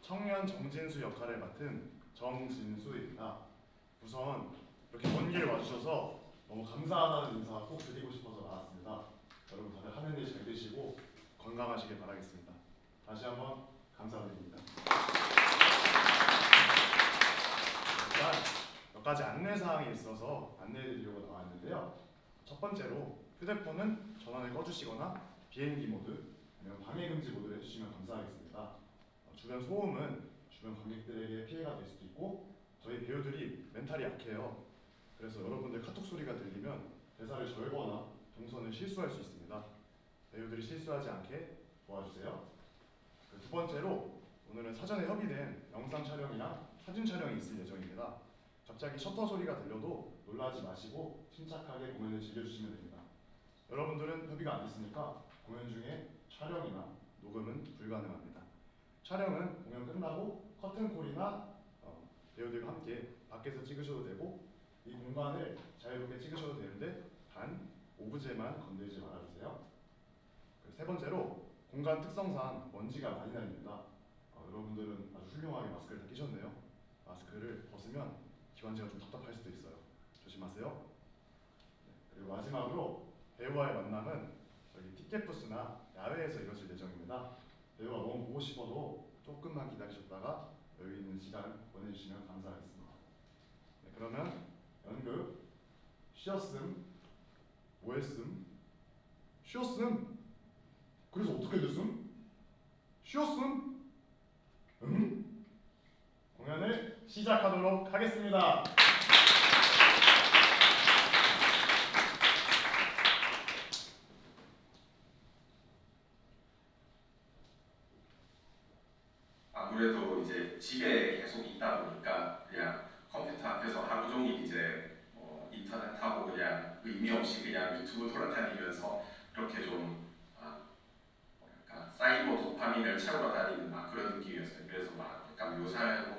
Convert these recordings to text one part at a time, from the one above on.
청년 정진수 역할을 맡은 정진수입니다. 우선 이렇게 먼 길 와주셔서 너무 감사하다는 인사 꼭 드리고 싶어서 나왔습니다. 여러분 다들 하는 일 잘 되시고 건강하시길 바라겠습니다. 다시 한번 감사드립니다. 일단 몇 가지 안내사항이 있어서 안내해드리려고 나왔는데요. 첫 번째로 휴대폰은 전원을 꺼주시거나 비행기 모드 아니면 방해금지 모드를 해주시면 감사하겠습니다. 주변 소음은 주변 관객들에게 피해가 될 수도 있고 저희 배우들이 멘탈이 약해요. 그래서 여러분들 카톡 소리가 들리면 대사를 절거나 동선을 실수할 수 있습니다. 배우들이 실수하지 않게 도와주세요. 두 번째로 오늘은 사전에 협의된 영상 촬영이나 사진 촬영이 있을 예정입니다. 갑자기 셔터 소리가 들려도 놀라지 마시고 침착하게 공연을 즐겨주시면 됩니다. 여러분들은 협의가 안 됐으니까 공연 중에 촬영이나 녹음은 불가능합니다. 촬영은 공연 끝나고 커튼콜이나 배우들과 함께 밖에서 찍으셔도 되고 이 공간을 자유롭게 찍으셔도 되는데 단 오브제만 건들지 말아주세요. 세 번째로 공간 특성상 먼지가 많이 날립니다. 여러분들은 아주 훌륭하게 마스크를 다 끼셨네요. 마스크를 벗으면 기관지가 좀 답답할 수도 있어요. 조심하세요. 그리고 마지막으로 배우와의 만남은 저기 티켓 부스나 야외에서 이뤄질 예정입니다. 배우가 너무 보고 싶어도 조금만 기다리셨다가 여유 있는 시간 보내주시면 감사하겠습니다. 네, 그러면 연극 쉬었음, 뭐했음, 쉬었음, 그래서 어떻게 됐음, 쉬었음, 공연을 시작하도록 하겠습니다. 아무래도 이제 집에 계속 있다 보니까 그냥 컴퓨터 앞에서 하루 종일 이제 인터넷하고 그냥 의미 없이 그냥 유튜브 돌아다니면서 그렇게 좀 뭐랄까 사이버 도파민을 채우러 다니는 막 그런 느낌이었어요. 그래서 막 약간 묘사하고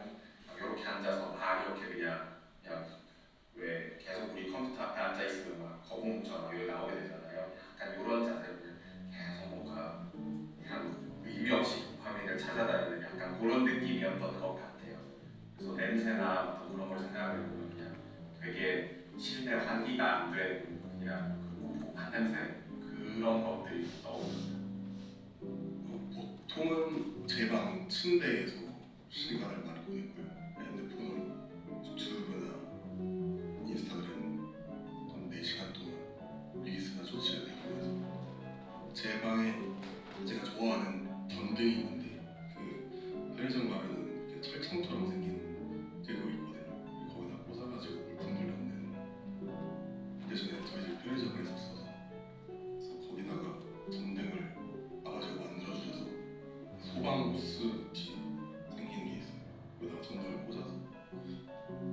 막 이렇게 앉아서 막 이렇게 그냥 왜 계속 우리 컴퓨터 앞에 앉아 있으면 막 거북목처럼 여기 나오게 되잖아요. 약간 이런 자세로 계속 뭔가 그냥 의미 없이 도파민을 찾아다니는 약간 그런 느낌이었던 것 같아요. 그래서 냄새나 어떤 그런 걸 생각해보면 그냥 되게 실내 환기가 안 된 그냥 한 냄새 그런 것들이 떠오릅니다. 보통은 제 방 침대에서 시간을 많이 보내고요. 핸드폰으로 유튜브나 인스타그램 한 4시간 동안 릴스나 쇼츠를 내고 해서 제 방에 제가 좋아하는 던등이 있는데 그 편의점 가면은 이렇게 철창처럼 생긴 그거 있거든요. 거기다 꽂아가지고 물품 돌려놓는 예전에 저희 집 편의점에 있었어서 그래서 거기다가 던등을 아버지가 만들어주셔서 소방 호스 같이 생긴 게 있어요. 거기다가 전등을 꽂아서 그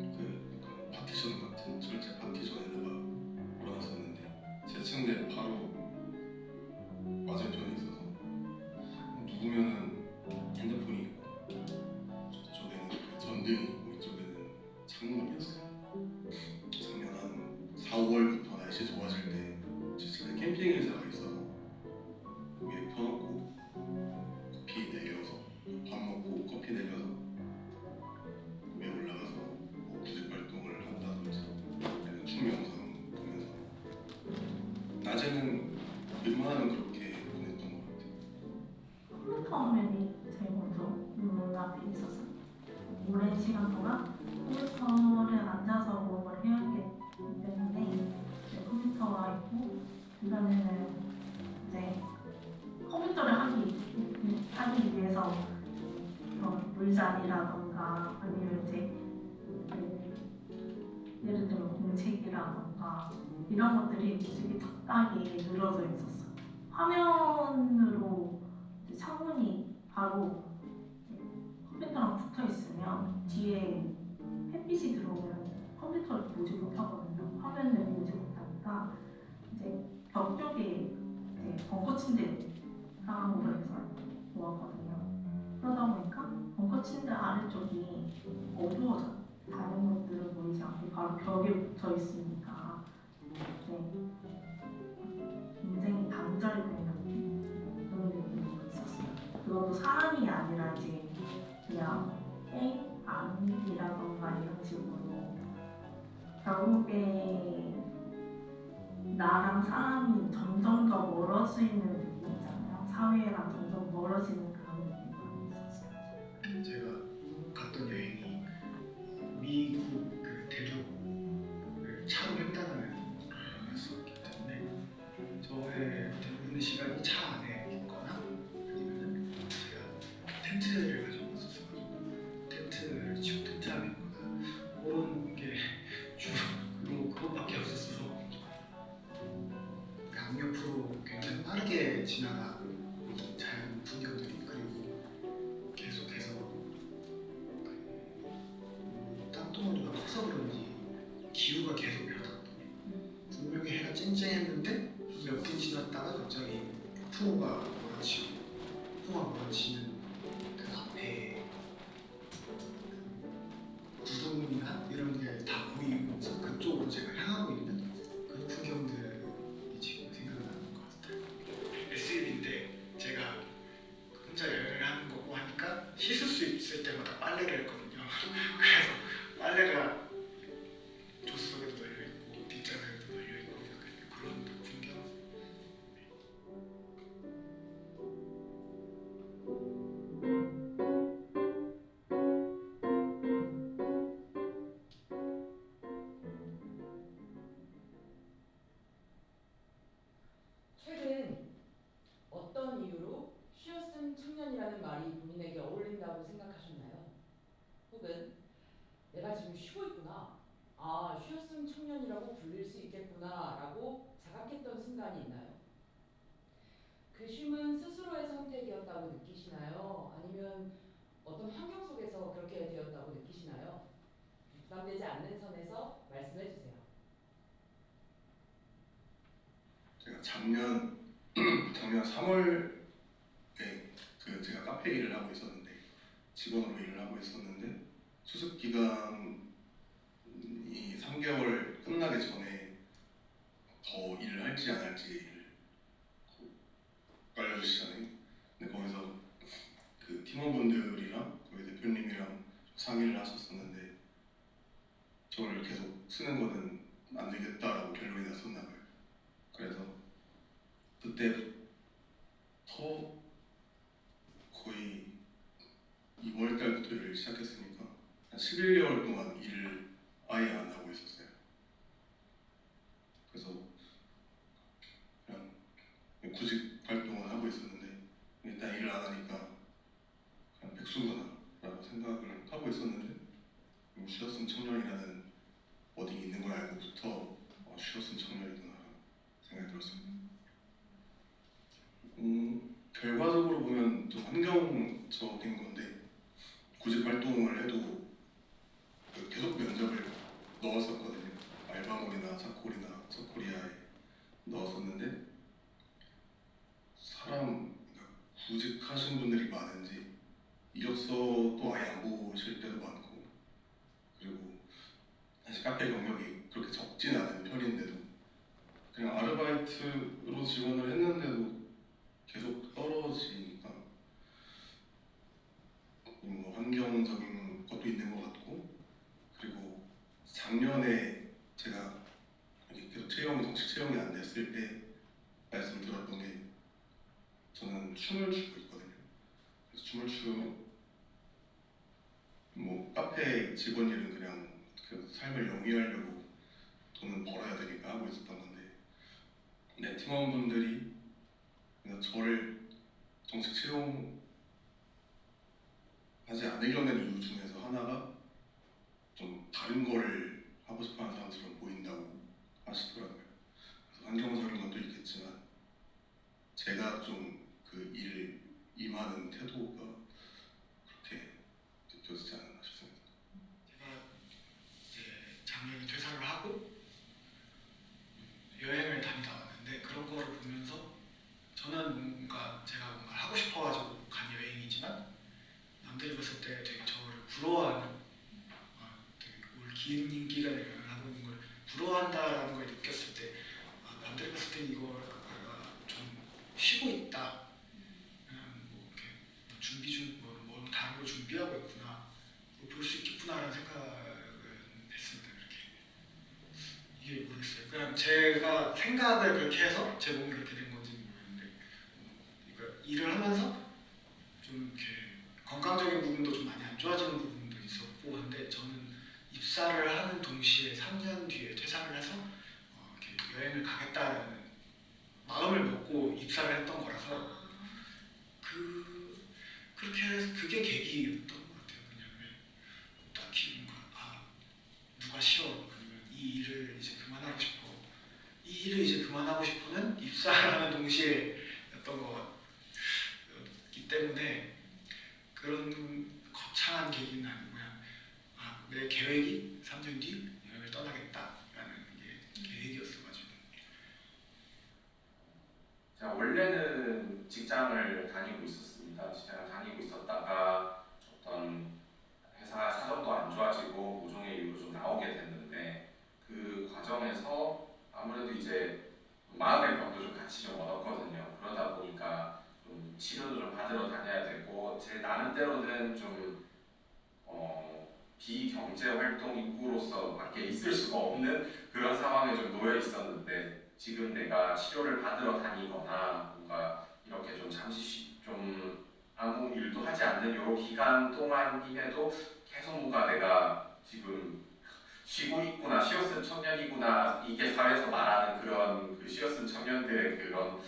약간 파티션 같은 철제 파티션에다가 올려놨었는데 제 침대 바로 맞은편에 있어서 누우면은 핸드폰이 있고 저쪽에는 그 전등이 있고 이쪽에는 창문이었어요. 작년 한 4, 5월부터 날씨 좋아질 때 제 집에 캠핑 의자가 있어서 위에 펴놓고 커피 내려서 밥 먹고 커피 내려서 위에 올라가서 뭐 부직 활동을 한다든지 아니면 춤 영상 보면서 낮에는 웬만하면 그렇게 보냈던 것 같아요. 컴퓨터 화면이 제일 먼저 눈앞에 있었어요. 오랜 시간 동안 컴퓨터를 앉아서 무언가를 해야 하기 때문에 컴퓨터가 있고 그다음에는 이제 컴퓨터를 하기 위해서 그런 물잔이라던가 아니면 이제 예를 들어 공책이라던가 이런 것들이 되게 적당히 늘어져 있었어요. 화면으로 창문이 바로 컴퓨터랑 붙어 있으면 뒤에 햇빛이 들어오면 컴퓨터를 보지 못하거든요. 화면을 보지 못하니까 이제 벽 쪽에 이제 벙커 침대상으로 해서 놓았거든요. 그러다 보니까 벙커 침대 아래쪽이 어두워져요. 다른 것들은 보이지 않고 바로 벽에 붙어 있으니까 굉장히 단절된 느낌 그런 느낌이 있었어요. 그것도 사람이 아니라 이제 그 그냥 아니라던가 이런 식으로 결국에 나랑 사람이 점점 더 멀어지는 느낌 있잖아요. 사회랑 점점 멀어지는 그런 느낌이 있었어요. 제가 갔던 여행이 미국 그 대륙을 차로 횡단하는 여행이었기 때문에 저의 대부분의 시간이 차 안에 있거나 아니면 제가 텐트를 가지고 있었어요. 텐트를 치고 텐트 안에 있거나 그런 게 주로 그것밖에 없었어서 양옆으로 굉장히 빠르게 지나가고 자연 풍경들이 그리고 계속해서 땅덩어리가 커서 그런지 기후가 계속 변하더니 분명히 해가 쨍쨍했는데 몇 분 지났다가 갑자기 폭풍우가 몰아치고 폭풍우가 몰아치는 그 앞에 구름이나 이런 게 다 보이면서 그쪽으로 제가 향하고 있는 그 풍경들이 지금 생각나는 것 같아요. SUV인데 제가 혼자 여행을 하는 거고 하니까 씻을 수 있을 때마다 빨래를 했거든요. 그래서 빨래가 조수석에도 널려 있고 뒷좌석에도 널려 있고 약간 그런 풍경. 최근 어떤 이유로 쉬었음 청년이라는 말이 본인에게 어울린다고 생각하셨나요? 혹은 내가 지금 쉬고 있구나, 아 쉬었음 청년이라고 불릴 수 있겠구나 라고 자각했던 순간이 있나요? 그 쉼은 스스로의 선택이었다고 느끼시나요? 아니면 어떤 환경 속에서 그렇게 되었다고 느끼시나요? 부담되지 않는 선에서 말씀해 주세요. 제가 작년 3월에 그 제가 카페 일을 하고 있었는데 직원으로 일을 하고 있었는데 수습 기간이 3개월 끝나기 전에 더 일을 할지 안 할지를 알려주시잖아요. 근데 거기서 그 팀원분들이랑 저희 대표님이랑 상의를 하셨었는데 저를 계속 쓰는 거는 안 되겠다라고 결론이 났었나 봐요. 그래서 그때부터 거의 2월 달부터 일을 시작했으니까 한 11개월 동안 일을 아예 안 하고 있었어요. 그래서 그냥 구직 활동을 하고 있었는데 일단 일을 안 하니까 그냥 백수구나라고 생각을 하고 있었는데 쉬었음 청년이라는 워딩이 있는 걸 알고부터 쉬었음 청년이구나라고 생각이 들었습니다. 결과적으로 보면 좀 환경적인 건데 구직 활동을 해도 계속 면접을 넣었었거든요. 알바몰이나 차콜이나 서코리아에 넣었었는데 그러니까 구직하신 분들이 많은지 이력서도 아예 안 보실 때도 많고 그리고 사실 카페 경력이 그렇게 적진 않은 편인데도 그냥 아르바이트로 지원을 했는데도 계속 떨어지니까 뭐 환경적인 것도 있는 것 같고 그리고 작년에 제가 계속 정식 채용이 안 됐을 때 말씀드렸던 게 저는 춤을 추고 있거든요. 그래서 춤을 추고 뭐 카페 직원 일은 그냥 그 삶을 영위하려고 돈은 벌어야 되니까 하고 있었던 건데 내 팀원분들이 그냥 저를 정식 채용하지 않으려는 이유 중에서 하나가 좀 다른 거를 하고 싶어하는 사람처럼 보인다고 하시더라고요. 그래서 환경적인 것도 있겠지만 제가 좀 그 일 임하는 태도가 그렇게 느껴지지 않았나 싶습니다. 제가 이제 작년에 퇴사를 하고 여행을 다니다 왔는데 그런 거를 보면서 저는 뭔가 제가 뭔가 하고 싶어가지고 간 여행이지만 남들이 봤을 때 되게 저를 부러워하는 되게 올 긴 기간에 여행을 하고 있는 걸 부러워한다라는 걸 느꼈을 때 남들이 봤을 때 이걸 좀 쉬고 있다, 뭐 이렇게 준비 중 뭐 다른 걸 준비하고 있구나. 생각을 그렇게 해서 제 몸이 그렇게 된 건지 모르겠는데 그러니까 일을 하면서 좀 이렇게 건강적인 부분도 좀 많이 안 좋아지는 부분도 있었고 한데 저는 입사를 하는 동시에 3년 뒤에 퇴사를 해서 이렇게 여행을 가겠다라는 마음을 먹고 입사를 했던 거라서 그렇게 해서 그게 계기였던 것 같아요. 왜냐면 딱히 뭔가 누가 싫어 아니면 이 일을 이제 그만하고 싶어 이 일을 이제 그만하고 싶어는 입사를 하는 동시에였던 거기 때문에 그런 거창한 계기는 아니고 그냥 내 계획이 3년 뒤 여행을 떠나겠다라는 게 계획이었어가지고. 제가 원래는 직장을 다니고 있었습니다. 직장을 다니고 있었다가 어떤 회사 사정도 안 좋아지고 모종의 이유로 좀 나오게 됐는데 그 과정에서 아무래도 이제 마음의 병도 좀 같이 좀 얻었거든요. 그러다 보니까 좀 치료도 좀 받으러 다녀야 되고 제 나름대로는 좀 비경제 활동 인구로서밖에 있을 수가 없는 그런 상황에 좀 놓여 있었는데 지금 내가 치료를 받으러 다니거나 뭔가 이렇게 좀 잠시 좀 아무 일도 하지 않는 요 기간 동안임에도 계속 뭔가 내가 지금 쉬고 있구나, 쉬었은 청년이구나, 이게 사회에서 말하는 그런 그 쉬었은 청년들의 그런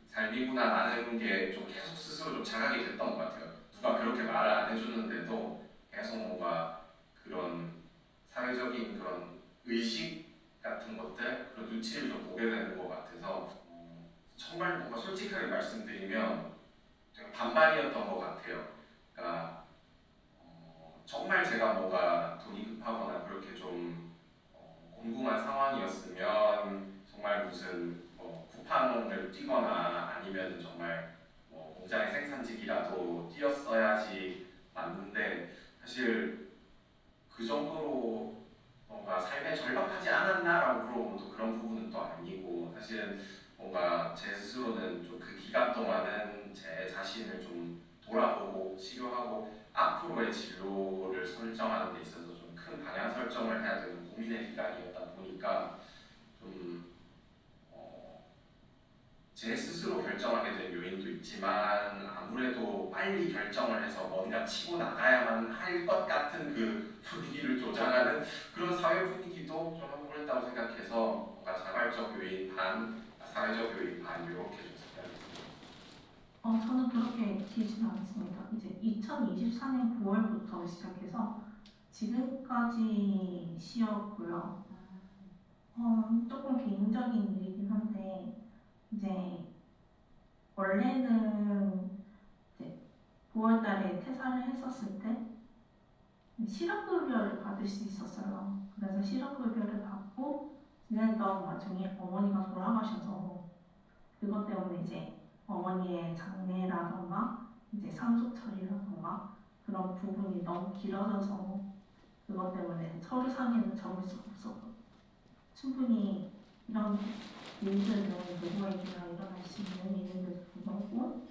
삶이구나라는 게 좀 계속 스스로 좀 자각이 됐던 것 같아요. 누가 그렇게 말을 안 해주는데도 계속 뭔가 그런 사회적인 그런 의식 같은 것들, 그런 눈치를 좀 보게 되는 것 같아서 정말 뭔가 솔직하게 말씀드리면 되게 반반이었던 것 같아요. 그러니까 정말 제가 뭔가 돈이 급하거나 그렇게 좀 궁금한 상황이었으면 정말 무슨 쿠팡을 뛰거나 아니면 정말 공장의 생산직이라도 뛰었어야지 맞는데 사실 그 정도로 뭔가 삶에 절박하지 않았나라고 물어보면 또 그런 부분은 또 아니고 사실은 뭔가 제 스스로는 좀 그 기간 동안은 제 자신을 좀 돌아보고 치료하고 앞으로의 진로를 설정하는 데 있어서 좀 큰 방향 설정을 해야 되는 고민의 기간이었다 보니까 좀 제 스스로 결정하게 된 요인도 있지만 아무래도 빨리 결정을 해서 뭔가 치고 나가야만 할 것 같은 그 분위기를 조장하는 그런 사회 분위기도 좀 한몫했다고 생각해서 뭔가 자발적 요인 반, 사회적 요인 반 이렇게 좀 생각했습니다. 저는 그렇게 길지는 않습니다. 이제 2024년 9월부터 시작해서 지금까지 쉬었고요. 조금 개인적인 일이긴 한데 이제 원래는 이제 9월달에 퇴사를 했었을 때 실업급여를 받을 수 있었어요. 그래서 실업급여를 받고 지내던 와중에 어머니가 돌아가셔서 그것 때문에 이제 어머니의 장례라던가 이제 상속 처리라던가 그런 부분이 너무 길어져서 그것 때문에 서류상에는 적을 수가 없었고 충분히 이런 일들은 누구에게나 일어날 수 있는 일인데도 불구하고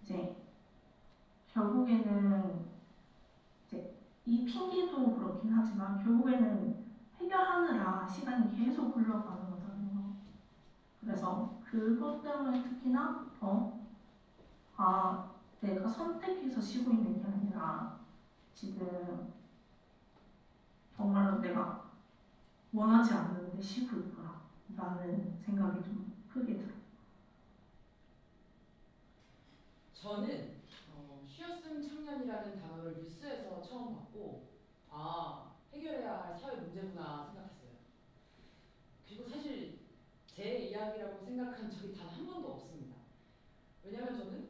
이제 결국에는 이제 이 핑계도 그렇긴 하지만 결국에는 해결하느라 시간이 계속 흘러가는 거잖아요. 그래서 그것 때문에 특히나 내가 선택해서 쉬고 있는 게 아니라 지금 정말로 내가 원하지 않는데 쉬고 있구나 라는 생각이 좀 크게 들어요. 저는 쉬었음 청년이라는 단어를 뉴스에서 처음 봤고 해결해야 할 사회 문제구나 생각했어요. 그리고 사실 제 이야기라고 생각한 적이 단 한 번도 없습니다. 왜냐하면 저는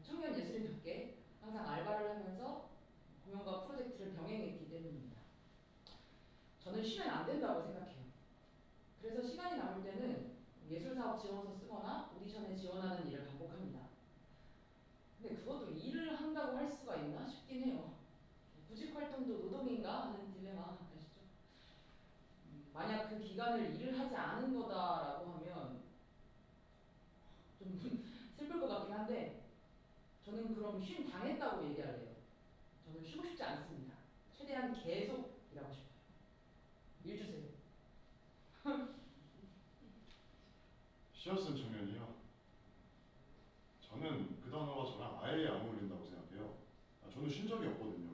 청년 예술인답게 항상 알바를 하면서 공연과 프로젝트를 병행했기 때문입니다. 저는 쉬면 안 된다고 생각해요. 그래서 시간이 남을 때는 예술사업 지원서 쓰거나 오디션에 지원하는 일을 반복합니다. 근데 그것도 일을 한다고 할 수가 있나 싶긴 해요. 구직 활동도 노동인가 하는 딜레마 아시죠? 만약 그 기간을 일을 하지 않은 거다라고 하면 좀 슬플 것 같긴 한데 저는 그럼 쉼 당했다고 얘기할래요. 저는 쉬고 싶지 않습니다. 최대한 계속 일하고 싶어요. 일 주세요. 쉬었음 청년이요. 저는 그 단어가 저랑 아예 안 어울린다고 생각해요. 저는 쉰 적이 없거든요.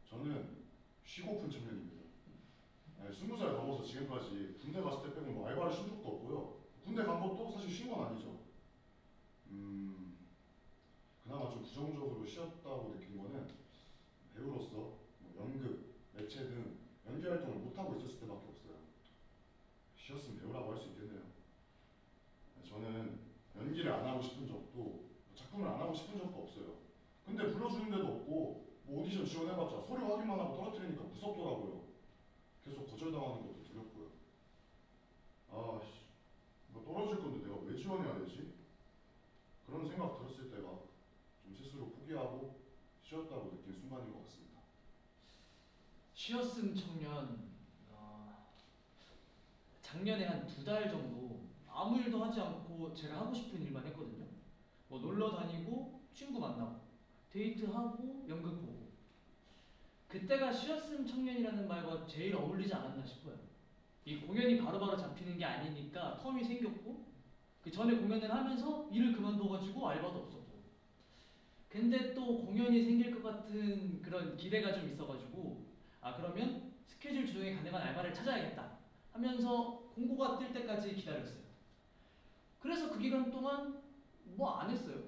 저는 쉬고픈 청년입니다. 20살 넘어서 지금까지 군대 갔을 때 빼고 뭐 알바를 쉰 적도 없고요. 군대 간 것도 사실 쉰 건 아니죠. 그나마 좀 부정적으로 쉬었다고 느낀 거는 배우로서 뭐 연극, 매체 등 연기 활동을 못하고 있었을 때밖에 없어요. 쉬었으면 배우라고 할 수 있겠네요. 저는 연기를 안 하고 싶은 적도 작품을 안 하고 싶은 적도 없어요. 근데 불러주는 데도 없고 뭐 오디션 지원해봤자 서류 확인만 하고 떨어뜨리니까 무섭더라고요. 계속 거절당하는 것도 두렵고요. 뭐 떨어질 건데 내가 왜 지원해야 되지? 그런 생각 들었을 때가 좀 스스로 포기하고 쉬었다고 느낀 순간인 것 같습니다. 쉬었음 청년. 작년에 한 2달 정도 아무 일도 하지 않고 제가 하고 싶은 일만 했거든요. 뭐 놀러 다니고 친구 만나고 데이트하고 연극 보고. 그때가 쉬었음 청년이라는 말과 제일 어울리지 않았나 싶어요. 이 공연이 바로바로 잡히는 게 아니니까 텀이 생겼고 그 전에 공연을 하면서 일을 그만둬가지고 알바도 없었고. 근데 또 공연이 생길 것 같은 그런 기대가 좀 있어가지고 그러면 스케줄 조정이 가능한 알바를 찾아야겠다 하면서 공고가 뜰 때까지 기다렸어요. 그래서 그 기간 동안 뭐 안 했어요.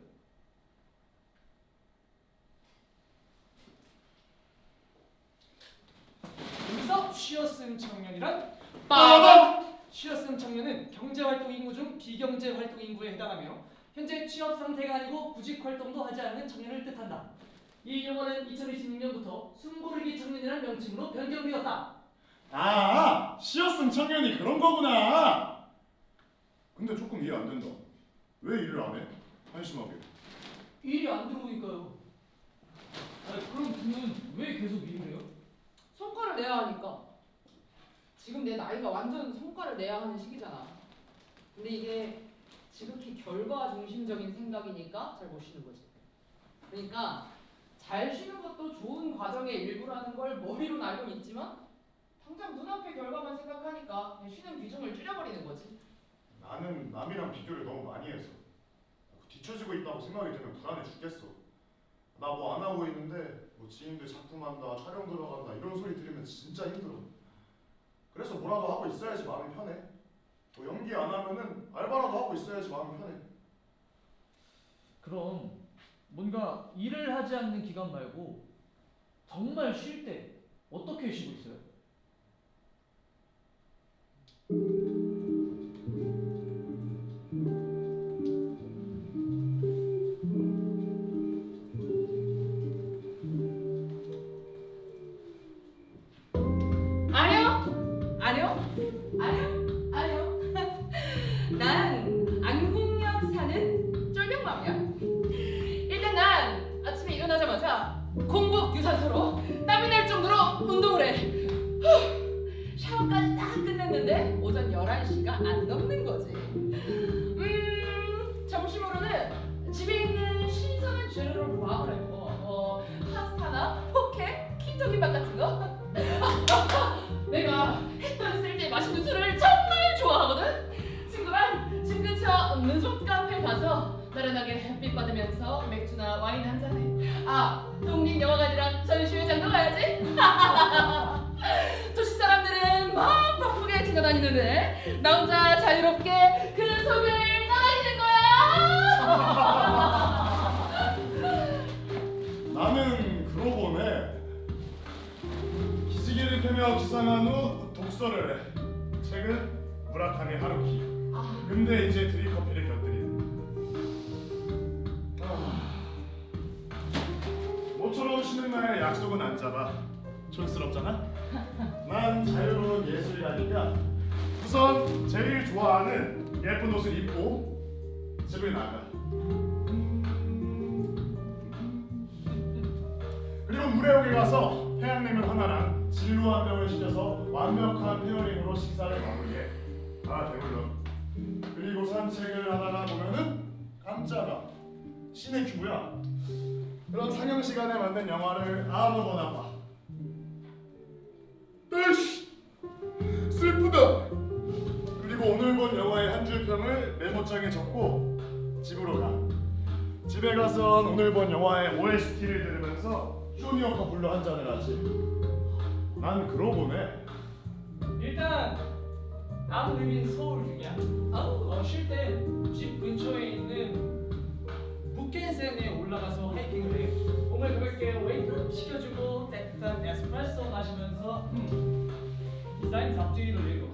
여기서 쉬었음 청년이란 빠밤! 쉬었음 청년은 경제활동 인구 중 비경제활동 인구에 해당하며 현재 취업 상태가 아니고 구직 활동도 하지 않는 청년을 뜻한다. 이 용어는 2026년부터 숨고르기 청년이라는 명칭으로 변경되었다. 쉬었음 청년이 그런 거구나. 근데 조금 이해 안 된다. 왜 일을 안 해? 한심하게. 일이 안 들어오니까요. 그럼 그는 왜 계속 일을 해요? 성과를 내야 하니까. 지금 내 나이가 완전 성과를 내야 하는 시기잖아. 근데 이게 지극히 결과 중심적인 생각이니까 잘 못 쉬는 거지. 그러니까 잘 쉬는 것도 좋은 과정의 일부라는 걸 머리로는 알고는 있지만 당장 눈앞의 결과만 생각하니까 그냥 쉬는 비중을 줄여버리는 거지. 나는 남이랑 비교를 너무 많이 해서 뒤처지고 있다고 생각이 들면 불안해 죽겠어. 나 뭐 안 하고 있는데 뭐 지인들 작품한다, 촬영 들어간다 이런 소리 들으면 진짜 힘들어. 그래서 뭐라도 하고 있어야지 마음이 편해. 뭐 연기 안 하면은 알바라도 하고 있어야지 마음이 편해. 그럼 뭔가 일을 하지 않는 기간 말고 정말 쉴 때 어떻게 쉬고 있어요? 아니요. 난 안국역 사는 쫄병맘이야. 일단 난 아침에 일어나자마자 공복 유산소로 땀이 날 정도로 운동을 해. 샤워까지 딱 끝냈는데 오전 11시가 안 넘는 거지. 점심으로는 집에 있는 신선한 재료를 모아서 파스타나 포케, 킨토김밥 같은 거. 내가 햇볕 있을 때 맛있는 술을 정말 좋아하거든. 친구랑 집 근처 눈속 카페 가서 나른하게 햇빛 받으면서 맥주나 와인 한 잔해. 독립 영화관이랑 전시회장도 가야지. 도시 사람들은 막 바쁘게 지나다니는데 나 혼자 자유롭게 그 속을 떠다니는 거야. 나는 그러고 보네. 기지개를 펴며 기상한 후 독서를 해. 책은 무라카미 하루키. 근데 이제 드립커피를 곁들이는. 모처럼 쉬는 날 약속은 안 잡아. 촌스럽잖아? 난 자유로운 예술이라니까 우선 제일 좋아하는 예쁜 옷을 입고 집을 나가. 그리고 무레옥에 가서 해양냉면 하나랑 진루 한 병을 시켜서 완벽한 페어링으로 식사를 마무리해. 배불러. 그리고 산책을 하다가 보면은 깜짝아 시네큐브야. 그런 상영 시간에 맞는 영화를 아무거나 봐. 에이씨 슬프다. 그리고 그리고 오늘 본 영화의 한 줄 평을 메모장에 적고 집으로 가. 집에 가선 오늘 본 영화의 OST를 들으면서 쇼니어커 불러 한 잔을 하지. 난 그러고 보네. 일단 I'm living 서울 중이야. 쉴 때 집 근처에 있는 북켄센에 올라가서 하이킹을 해. 몸을 가볍게 웨이크업 시켜주고 따뜻한 에스프레소 마시면서 디자인 잡지를 읽고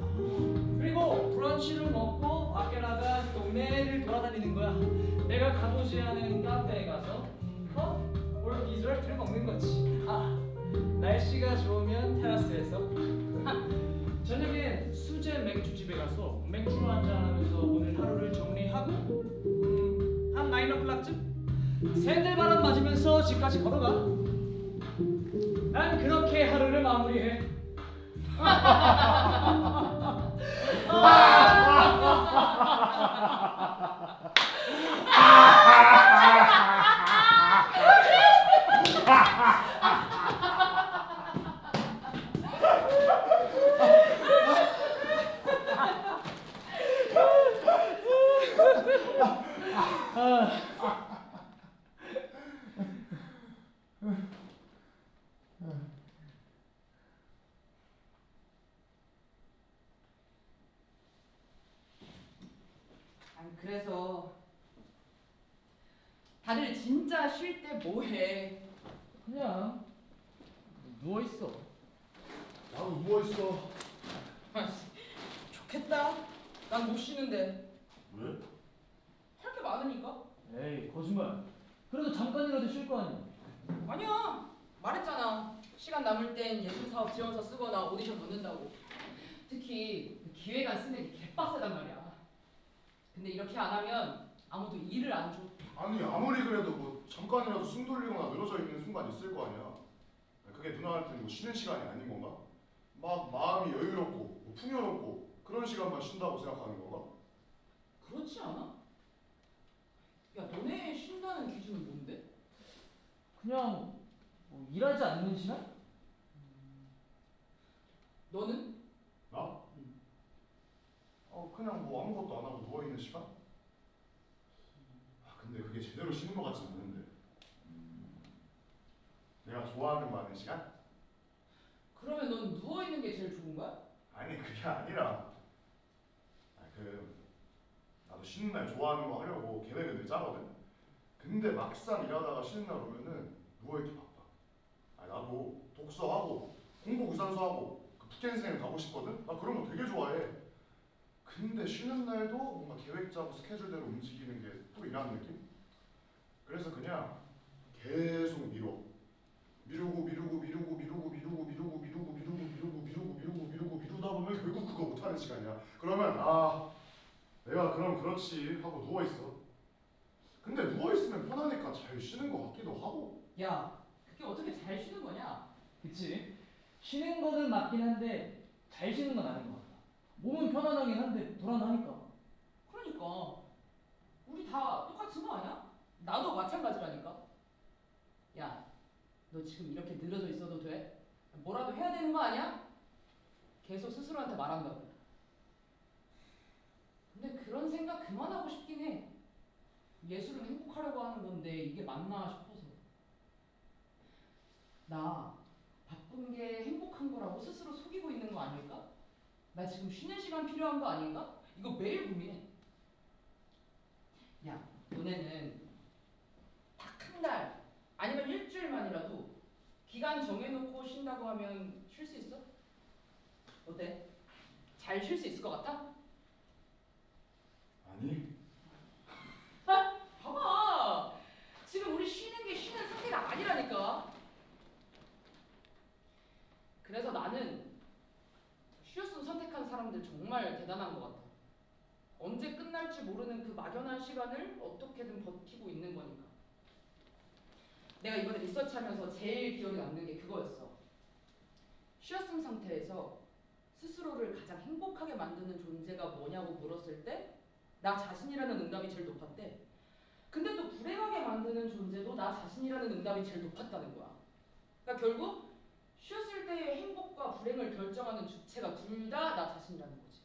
그리고 브런치를 먹고 밖에 나가 동네를 돌아다니는 거야. 내가 가보지 않은 카페에 가서 올 디저트를 먹는 거지. 날씨가 좋으면 테라스에서 저녁엔 수제 맥주집에 가서 맥주 한잔 하면서 오늘 하루를 정리하고 한 9o'clock쯤 샌들바람 맞으면서 집까지 걸어가. 난 그렇게 하루를 마무리해. 아니 그래서 다들 진짜 쉴 때 뭐해? 그냥 누워 있어. 나도 누워있어. 좋겠다. 난 못 쉬는데. 왜? 할 게 많으니까. 에이 거짓말. 그래도 잠깐이라도 쉴 거 아니야. 아니야. 말했잖아. 시간 남을 땐 예술사업 지원서 쓰거나 오디션 넣는다고. 특히 기획안 쓰는 게 개빡세단 말이야. 근데 이렇게 안 하면 아무도 일을 안 줘. 아니 아무리 그래도 뭐 잠깐이라도 숨 돌리거나 늘어져 있는 순간 있을 거 아니야. 그게 누나한테 뭐 쉬는 시간이 아닌 건가? 막 마음이 여유롭고 뭐 풍요롭고 그런 시간만 쉰다고 생각하는 건가? 그렇지 않아? 야 너네 쉰다는 기준은 뭔데? 그냥 뭐 일하지 않는 시간? 너는? 나? 그냥 뭐 아무것도 안 하고 누워있는 시간? 근데 그게 제대로 쉬는 것 같진 않은데. 내가 좋아하는 거 하는 시간? 그러면 넌 누워있는 게 제일 좋은 거야? 아니 그게 아니라 나도 쉬는 날 좋아하는 거 하려고 계획을 늘 짜거든. 근데 막상 일하다가 쉬는 날 오면은 누워있기 바빠. 나도 독서하고 공복 유산소하고 그 북켄생 가고 싶거든. 나 그런 거 되게 좋아해. 근데 쉬는 날도 뭔가 계획 짜고 스케줄대로 움직이는 게 또 일하는 느낌? 그래서 그냥 계속 미루다 보면 결국 그거 못하는 시간이야. 그러면 내가 그럼 그렇지 하고 누워있어. 근데 누워있으면 편하니까 잘 쉬는 것 같기도 하고. 야 그게 어떻게 잘 쉬는 거냐? 그치? 쉬는 거는 맞긴 한데 잘 쉬는 건 아닌 것 같아. 몸은 편안하긴 한데 불안하니까. 그러니까 우리 다 똑같은 거 아니야? 나도 마찬가지라니까. 야 너 지금 이렇게 늘어져 있어도 돼? 뭐라도 해야 되는 거 아니야? 계속 스스로한테 말한다고. 근데 그런 생각 그만하고 싶긴 해. 예술은 행복하려고 하는 건데 이게 맞나 싶어서. 나 바쁜 게 행복한 거라고 스스로 속이고 있는 거 아닐까? 나 지금 쉬는 시간 필요한 거 아닌가? 이거 매일 고민해. 야, 너네는 딱 한 달 아니면 일주일만이라도 기간 정해놓고 쉰다고 하면 쉴 수 있어? 어때? 잘 쉴 수 있을 것 같아? 아니 봐봐. 지금 우리 쉬는 게 쉬는 상태가 아니라니까. 그래서 나는 쉬었으면 선택한 사람들 정말 대단한 것 같아. 언제 끝날지 모르는 그 막연한 시간을 어떻게든 버티고 있는 거니까. 내가 이번에 리서치하면서 제일 기억에 남는 게 그거였어. 쉬었음 상태에서 스스로를 가장 행복하게 만드는 존재가 뭐냐고 물었을 때 나 자신이라는 응답이 제일 높았대. 근데 또 불행하게 만드는 존재도 나 자신이라는 응답이 제일 높았다는 거야. 그러니까 결국 쉬었을 때의 행복과 불행을 결정하는 주체가 둘 다 나 자신이라는 거지.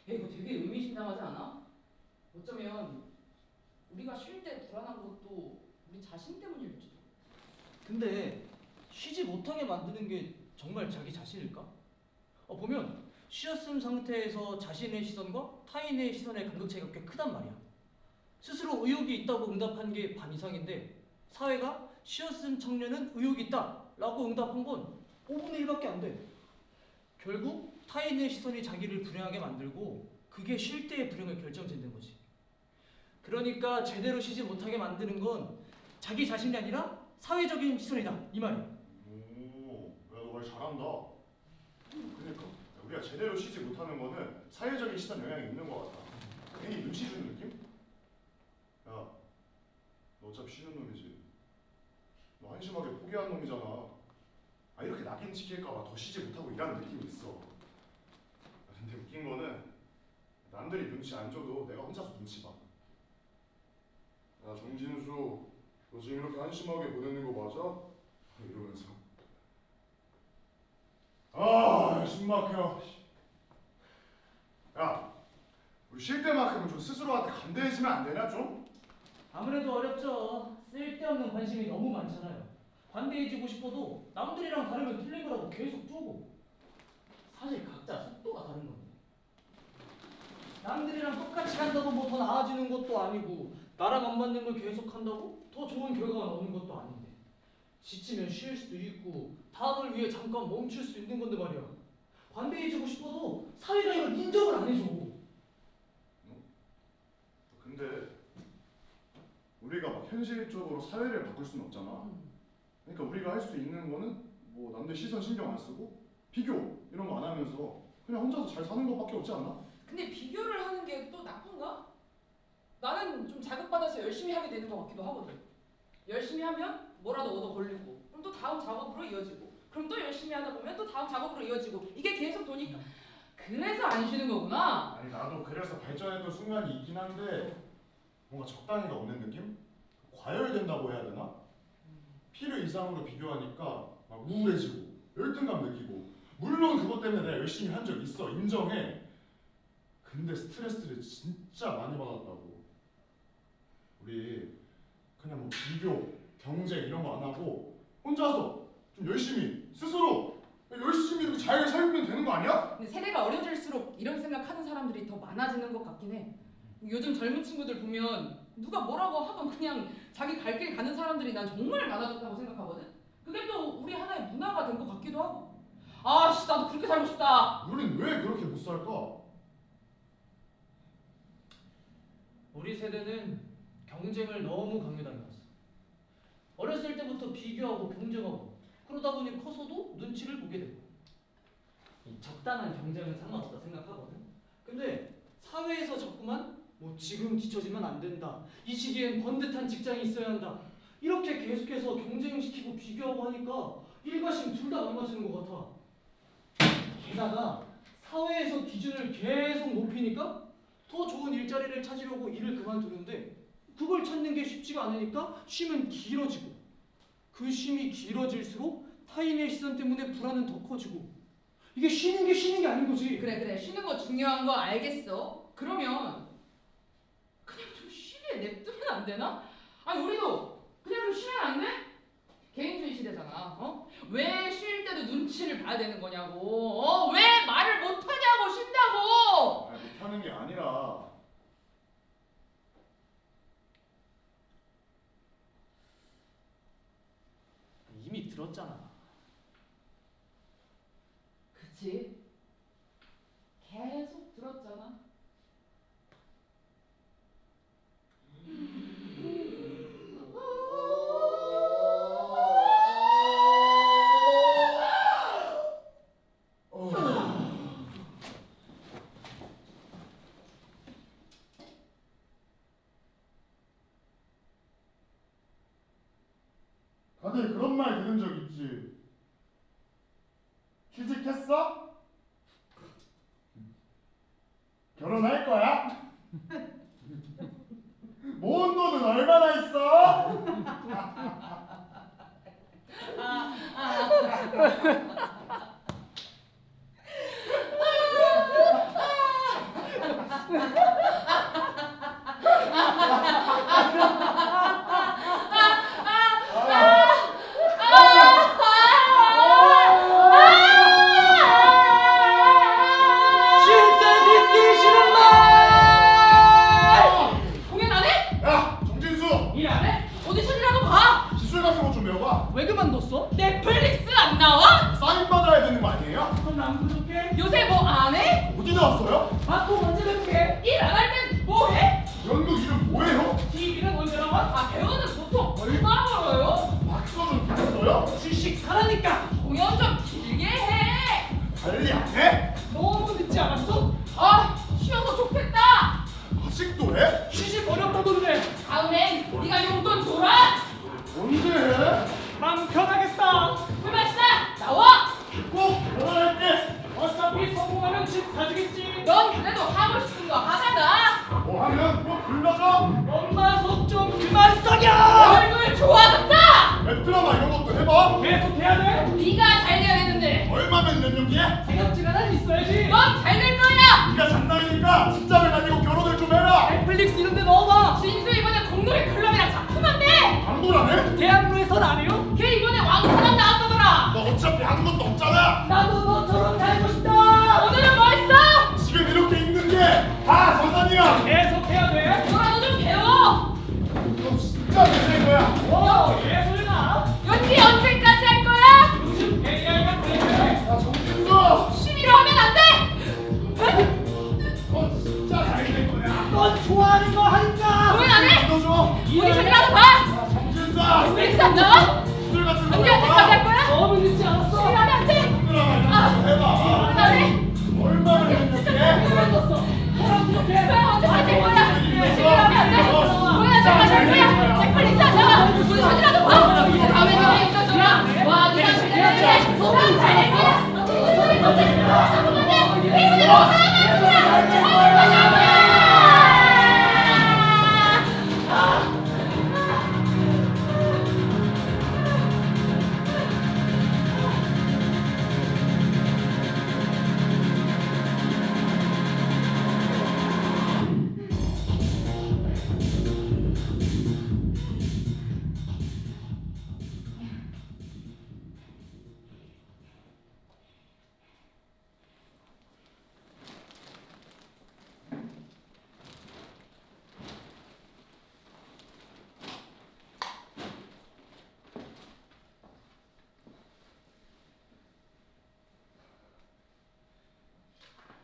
이거 되게 의미심장하지 않아? 어쩌면 우리가 쉴 때 불안한 것도 우리 자신 때문일지도. 근데 쉬지 못하게 만드는 게 정말 자기 자신일까? 보면 쉬었음 상태에서 자신의 시선과 타인의 시선의 간극 차이가 꽤 크단 말이야. 스스로 의욕이 있다고 응답한 게 반 이상인데 사회가 쉬었음 청년은 의욕이 있다 라고 응답한 건 5분의 1밖에 안 돼. 결국 타인의 시선이 자기를 불행하게 만들고 그게 쉴 때의 불행을 결정짓는 거지. 그러니까 제대로 쉬지 못하게 만드는 건 자기 자신이 아니라 사회적인 시선이다 이 말이야. 오, 야, 너 말 잘한다. 그러니까 우리가 제대로 쉬지 못하는 거는 사회적인 시선 영향이 있는 것 같아. 괜히 눈치 주는 느낌? 야, 너 어차피 쉬는 놈이지. 너 한심하게 포기한 놈이잖아. 아, 이렇게 낙인 찍힐까봐 더 쉬지 못하고 일하는 느낌이 있어. 근데 웃긴 거는 남들이 눈치 안 줘도 내가 혼자서 눈치 봐. 야, 정진수, 너 지금 이렇게 한심하게 보내는 거 맞아? 이러면서. 아, 숨 막혀. 야, 우리 쉴 때만큼은 좀 스스로한테 간대해지면 안 되냐 좀? 아무래도 어렵죠. 쓸데없는 관심이 너무 많잖아요. 관대해지고 싶어도 남들이랑 다르면 틀린 거라고 계속 쪼고. 사실 각자 속도가 다른 건데. 남들이랑 똑같이 간다고 뭐 더 나아지는 것도 아니고 나랑 안 맞는 걸 계속 한다고 더 좋은 결과가 나오는 것도 아닌데. 지치면 쉴 수도 있고 다음을 위해 잠깐 멈출 수 있는 건데 말이야. 관대해지고 싶어도 사회가 이걸 인정을 안 해줘. 근데 우리가 막 현실적으로 사회를 바꿀 수는 없잖아. 그러니까 우리가 할 수 있는 거는 뭐 남들 시선 신경 안 쓰고 비교 이런 거 안 하면서 그냥 혼자서 잘 사는 것밖에 없지 않나? 근데 비교를 하는 게 또 나쁜가? 나는 좀 자극받아서 열심히 하게 되는 것 같기도 하거든. 열심히 하면 뭐라도 얻어 걸리고 그럼 또 다음 작업으로 이어지고 그럼 또 열심히 하다 보면 또 다음 작업으로 이어지고 이게 계속 도니까 그래서 안 쉬는 거구나. 아니 나도 그래서 발전했던 순간이 있긴 한데 뭔가 적당히가 없는 느낌? 과열된다고 해야 되나? 필요 이상으로 비교하니까 막 우울해지고 열등감 느끼고 물론 그것 때문에 내가 열심히 한 적 있어 인정해. 근데 스트레스를 진짜 많이 받았다고. 우리 그냥 뭐 비교, 경쟁 이런 거 안 하고 혼자서 좀 열심히 스스로 열심히 이렇게 잘 살면 되는 거 아니야? 근데 세대가 어려질수록 이런 생각하는 사람들이 더 많아지는 것 같긴 해. 요즘 젊은 친구들 보면 누가 뭐라고 하건 그냥 자기 갈 길 가는 사람들이 난 정말 많아졌다고 생각하거든. 그게 또 우리 하나의 문화가 된 것 같기도 하고. 아씨 나도 그렇게 살고 싶다. 우린 왜 그렇게 못 살까? 우리 세대는 경쟁을 너무 강요당해왔어. 어렸을 때부터 비교하고 경쟁하고 그러다 보니 커서도 눈치를 보게 되고. 이 적당한 경쟁은 상관없다 생각하거든. 근데 사회에서 자꾸만 뭐 지금 뒤처지면 안 된다. 이 시기엔 번듯한 직장이 있어야 한다. 이렇게 계속해서 경쟁시키고 비교하고 하니까 일과 심 둘 다 망가지는 것 같아. 게다가 사회에서 기준을 계속 높이니까 더 좋은 일자리를 찾으려고 일을 그만두는데 그걸 찾는 게 쉽지가 않으니까 쉼은 길어지고 그 쉼이 길어질수록 타인의 시선 때문에 불안은 더 커지고 이게 쉬는 게 아닌 거지. 그래 쉬는 거 중요한 거 알겠어. 그러면 그냥 좀 쉬게 냅두면 안 되나? 아니 우리도 그냥 좀 쉬면 안 돼? 개인주의 시대잖아. 왜 쉴 때도 눈치를 봐야 되는 거냐고. 왜 말을 못 하냐고 쉰다고. 아니, 못하는 게 아니라 이미 들었잖아. 그치? 계속 들었잖아. 다들 그런 말 들은 적 있지. 취직했어? 결혼할 거야? 모은 돈은 얼마나 있어? 그만뒀어? 넷플릭스 안 나와? 사인 받아야 되는 거 아니에요? 그럼 안 부족해? 요새 뭐 안 해? 어디 나왔어요? 바꿔 언제 배우게? 일 안 할 땐 뭐 해? 연극 이름 뭐예요? TV는 언제 나와? 아 배우는 보통 얼마 벌어요? 박서 좀 받았어요? 주식 사라니까. 공연 좀 길게 해. 관리 안 해? 너무 늦지 않았어? 아 쉬어서 좋겠다. 아직도 해? 취직 어렵다던데. 다음엔 네가 용돈 줘라. 언제 해? 마음 편하겠다. 술 마시자. 나와. 꼭 결혼할게. 어차피 성공하면 집 사주겠지. 넌 그래도 하고 싶은 거 하잖아. 뭐 하면 꼭 불러줘. 엄마 속 좀 그만 썩여. 얼굴 좋아졌다. 웹드라마 이런 것도 해봐. 계속 해야 돼? 네가 잘 돼야 되는데. 얼마면 몇 년기에? 자격증 하나 있어야지. 넌 잘 될 거야. 네가 장난이니까 진짜를 가지고 결혼을 좀 해라. 넷플릭스 이런 데 넣어봐. 진수 이번에 공놀이 클럽이랑 작품한대. 강도라네? 대학로에선 안 해요? 걔 이번에 왕사랑 나왔다더라. 너 어차피 하는 것도 없잖아. 나도 너처럼 살고 싶다. 오늘은 뭐 했어? 지금 이렇게 있는 게 다 저산이야. 계속 해야 돼. 너라도 좀 배워. 너 진짜 못할 거야. 와 예술이다. 연기 언제까지 할 거야? 요즘 AI가 그래. 야 정진수, 취미로 하면 안 돼. 너 진짜 잘 될 거야. 넌 좋아하는 거 하니까. 공연 안 해? 믿어줘. 오디션이라도 봐. 야 정진수, 넷플릭스 안 나와? 술 같은 거 연기 언제까지 할 거야? 너무 늦지 않았어. 취미로 하면 안 돼. 드라마 이런 거 해봐. 공연 안 해? 얼마나 했는데? 그만뒀어. 사람 부족해. 공연 언제까지 할 거야? 취미로 하면 안 돼. 공연 언제까지 할 거야? 넷플릭스 안 나와? 오디션이라도 봐. 다음에 내가 있어줘라. 와 네가 잘 되는데. 넌잘될 거야. 소리 걷지 마. 잠깐만요. 이분으로 하나만 보자.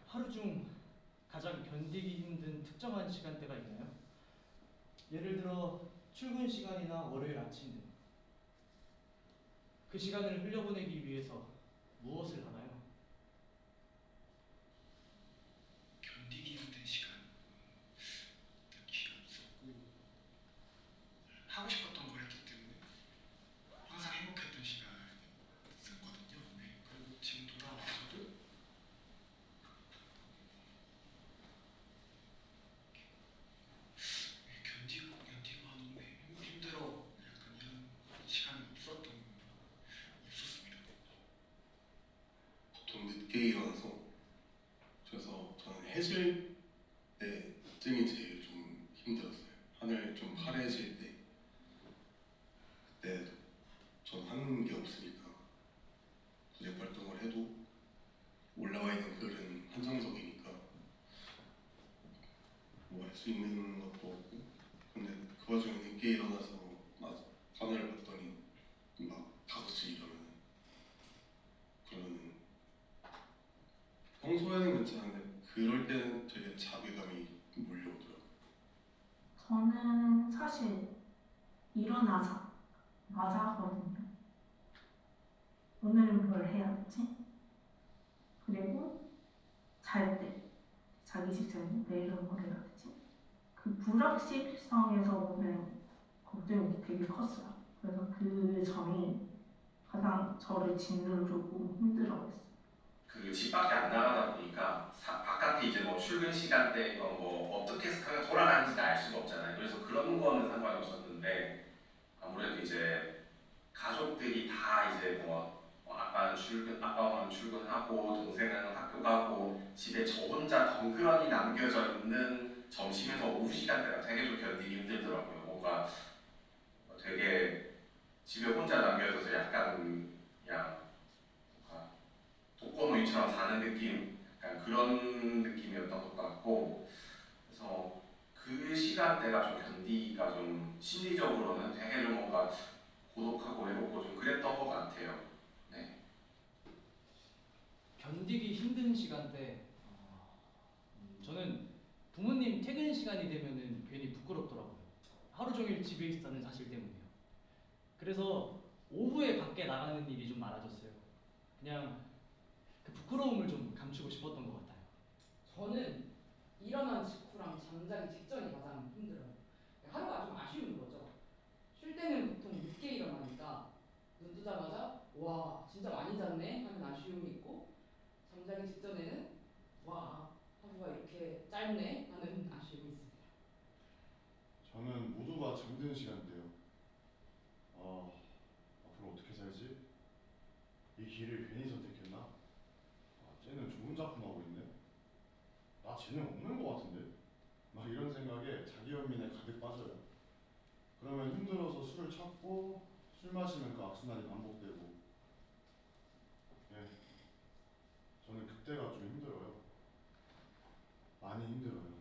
하루 중 가장 견디기 힘든 특정한 시간대가 있나요? 예를 들어 출근 시간이나 월요일 아침 등. 그 시간을 흘려보내기 위해서 무엇을 하나요? 견디기 힘든 시간 딱히 없었고 하고 싶었던 걸 했기 때문에 항상 행복했던 시간이었거든요. 네. 그리고 지금 돌아와서도 견디고 너무 힘들어 약간 이런 시간이 있었습니다. 보통 늦게 일어나서 그래서 저는 해질 때쯤이 제일 좀 힘들었어요. 하늘 좀 파래질 때 그때 전 하는 게 없으니까 구직 활동을 해도 올라와 있는 글은 한정적이니까 뭐 할 수 있는 것도 없고 근데 그 와중에 늦게 일어나서 막 하늘을 봤더니 막 5시 그러면은 평소에는 괜찮은데 그럴 때는 되게 자괴감이 몰려오더라고요. 저는 사실 일어나자마자 하거든요. 오늘은 뭘 해야지? 그리고 잘 때, 자기 직전에 내일은 뭘 해야 되지? 그 불확실성에서 오는 걱정이 되게 컸어요. 그래서 그 점이 가장 저를 짓누르고 힘들어했어요. 그 집 밖에 안 나가다 보니까 바깥에 이제 뭐 출근 시간대 이런 거 어떻게 돌아가는지 알 수가 없잖아요. 그래서 그런 거는 상관이 없었는데 아무래도 이제 가족들이 다 이제 뭐 아빠는 출근하고 동생은 학교 가고 집에 저 혼자 덩그러니 남겨져 있는 점심에서 오후 시간대가 되게 좀 견디기 힘들더라고요. 뭔가 되게 집에 혼자 남겨져서 약간 그냥 독거노인처럼 사는 느낌, 약간 그런 느낌이었던 것 같고, 그래서 그 시간대가 좀 견디기가 좀 심리적으로는 되게 좀 뭔가 고독하고 외롭고 좀 그랬던 견디기 힘든 시간대. 저는 부모님 퇴근 시간이 되면은 괜히 부끄럽더라고요. 하루 종일 집에 있었다는 사실 때문에요. 그래서 오후에 밖에 나가는 일이 좀 많아졌어요. 그냥 그 부끄러움을 좀 감추고 싶었던 것 같아요. 저는 일어난 직후랑 잠자기 직전이 가장 힘들어요. 하루가 좀 아쉬운 거죠. 쉴 때는 보통 늦게 일어나니까 눈 뜨자마자 와 진짜 많이 잤네 하는 아쉬움이 있고, 잠자기 직전에는 와 하루가 이렇게 짧네 하는 아쉬움이 있습니다. 저는 모두가 잠든 시간대요. 앞으로 어떻게 살지? 이 길을 괜히 선택했나? 쟤는 좋은 작품 하고 있네. 나 재능 없는 것 같은데? 막 이런 생각에 자기 연민에 가득 빠져요. 그러면 힘들어서 술을 찾고 술 마시면 그 악순환이 반복되고. 예, 저는 그때가 좀 힘들어요. 많이 힘들어요.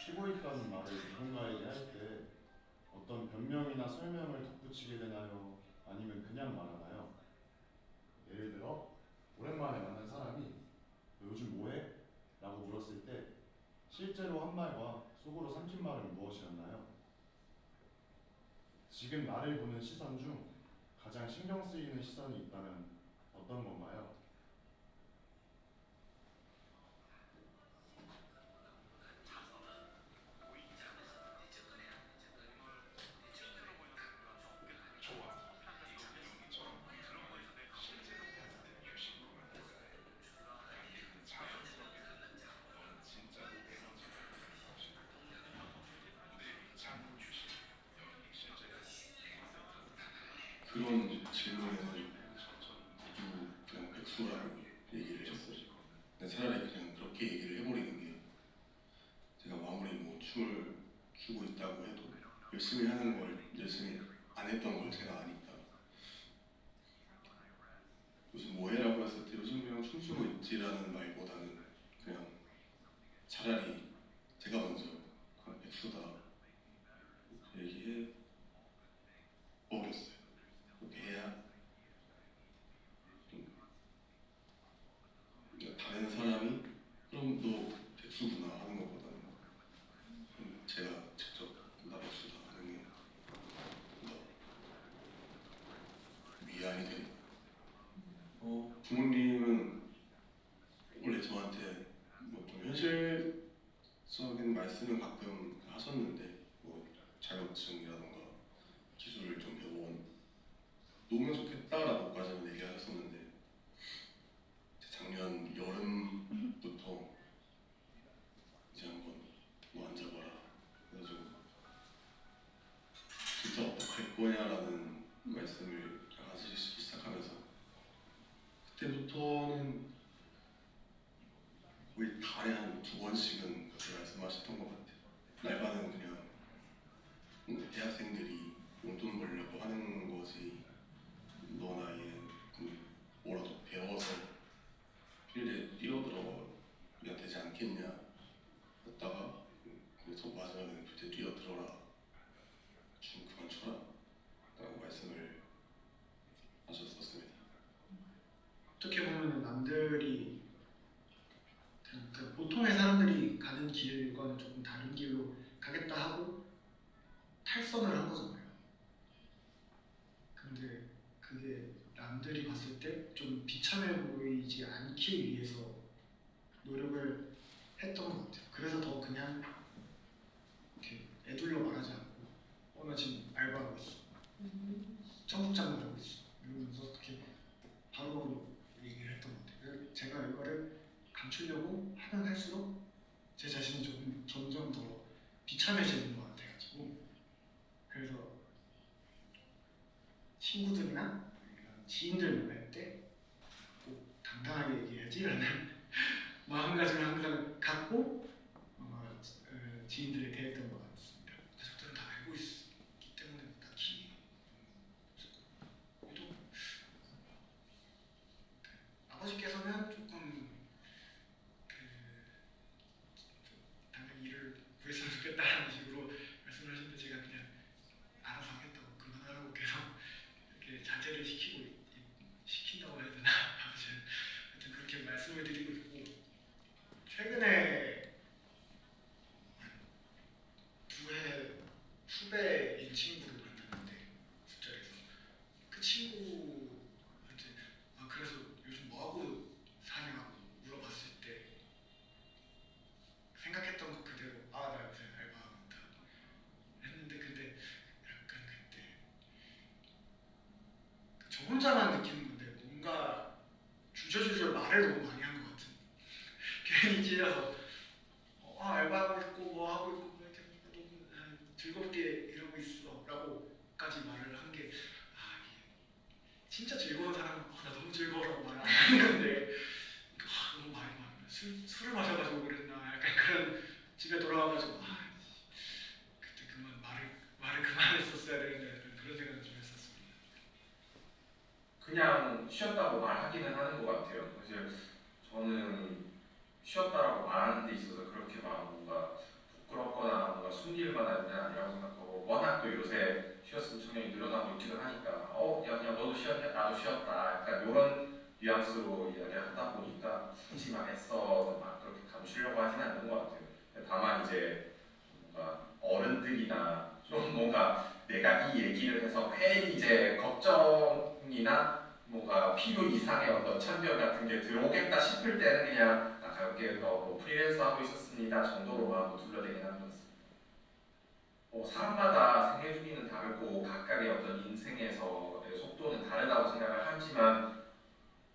쉬고 있다는 말을 누군가에게 할 때 어떤 변명이나 설명을 덧붙이게 되나요? 아니면 그냥 말하나요? 예를 들어 오랜만에 만난 사람이 너 요즘 뭐해? 라고 물었을 때 실제로 한 말과 속으로 삼킨 말은 무엇이었나요? 지금 나를 보는 시선 중 가장 신경 쓰이는 시선이 있다면 어떤 건가요? 그런 질문에는 그냥 백수라고 얘기를 했어요. 근데 차라리 그냥 그렇게 얘기를 해버리는 게, 제가 아무리 뭐 춤을 추고 있다고 해도 열심히 하는 걸 열심히 안 했던 걸 제가 아니까, 요즘 뭐해라고 했을 때 요즘 그냥 춤추고 있지라는 말보다는 그냥 차라리 제가 먼저 그냥 백수다 얘기해 버렸어요. 그렇게 해야 다른 사람이 그럼 너 백수구나 하는 것보다는 제가 직접 나 백수다 하는 게 위안이 되니까. 부모님은 원래 저한테 뭐 좀 현실적인 말씀을 가끔 하셨는데, 뭐 자격증이라던가 기술을 좀 배워온 놓으면 좋겠다라고까지는 얘기하셨었는데, 작년 여름부터 이제 한번 너 앉아봐라 그래가지고 진짜 어떡할 거냐라는 말씀을 하시기 시작하면서, 그때부터는 거의 달에 한 2번씩은 그렇게 말씀하셨던 것 같아요. 날반은 그냥 대학생들이 용돈 벌려고 하는 거지, 너 나이에 뭐라도 배워서 필드에 뛰어들어야 되지 않겠냐 했다가, 그래서 마지막에는 그때 뛰어들어라, 춤 그만 춰라 라고 말씀을 하셨었습니다. 어떻게 보면 남들이 그 보통의 사람들이 가는 길과는 조금 다른 길로 가겠다 하고 탈선을 한 거잖아요. 근데 그게 남들이 봤을 때 좀 비참해 보이지 않기 위해서 노력을 했던 것 같아요. 그래서 더 그냥 이렇게 애둘러 말하지 않고 나 지금 알바하고 있어, 청국장을 하고 있어 이러면서 어떻게 바로바로 얘기를 했던 것 같아요. 제가 이거를 감추려고 하면 할수록 제 자신이 조금 점점 더 비참해지는 것 같아가지고, 그래서 친구들이나 지인들 말에 당당하게 얘기해야지라는 마음가짐을 항상 갖고 지인들에 대했던 것 같습니다. 가족들은 다 알고 있기 때문에 딱히 유독 아버지께서는 조금 당장 일을 구했으면 좋겠다는 식으로 말씀을 하시는데 제가 그냥 알아서 하겠다고 그만하라고 계속 이렇게 자제를 시킨다고 해야 되나 아버지는 하여튼 그렇게 말씀을 드리고 있고 최근에 두 해 후배인 친구를 만났는데 술자리에서 그 친구한테 그래서 요즘 뭐하고 사냐고 물어봤을 때 생각했던 것 그대로 나 요새 알바하고 있다 했는데 근데 약간 그때 저 혼자만 느끼는 건데 뭔가 주저주저 말을 너무 많이 한 것 같은 괜히 찔려서 알바하고 있고 뭐 하고 있고 뭐 이렇게 너무 즐겁게 이러고 있어 라고까지 말을 한 게 이게 진짜 즐거운 사람은 나 너무 즐거워라고 말 안 하는 건데 너무 말이 많아 술을 마셔가지고 그랬나 약간 그런 집에 돌아와가지고 그때 그만 말을 그만했었어야 되는데 약간 그런 생각을 좀 했었습니다. 그냥 쉬었다고 말하기는 하는 것 같아요. 사실 저는 쉬었다라고 말하는 데 있어서 그렇게 막 뭔가 부끄럽거나 뭔가 숨길 만한 일은 아니라고 생각하고 워낙 또 요새 쉬었으면 청년이 늘어나고 있기도 하니까 야 너도 쉬었냐 나도 쉬었다 약간 이런 뉘앙스로 이야기를 하다 보니까 굳이 막 애써 막 그렇게 감추려고 하진 않는 것 같아요. 다만 이제 뭔가 어른들이나 좀 뭔가 내가 이 얘기를 해서 괜히 이제 걱정이나 뭔가 필요 이상의 어떤 참견 같은 게 들어오겠다 싶을 때는 그냥 가볍게 뭐 프리랜서 하고 있었습니다 정도로만 둘러대긴 하는 것 같습니다. 사람마다 생애 주기는 다르고 각각의 어떤 인생에서의 속도는 다르다고 생각을 하지만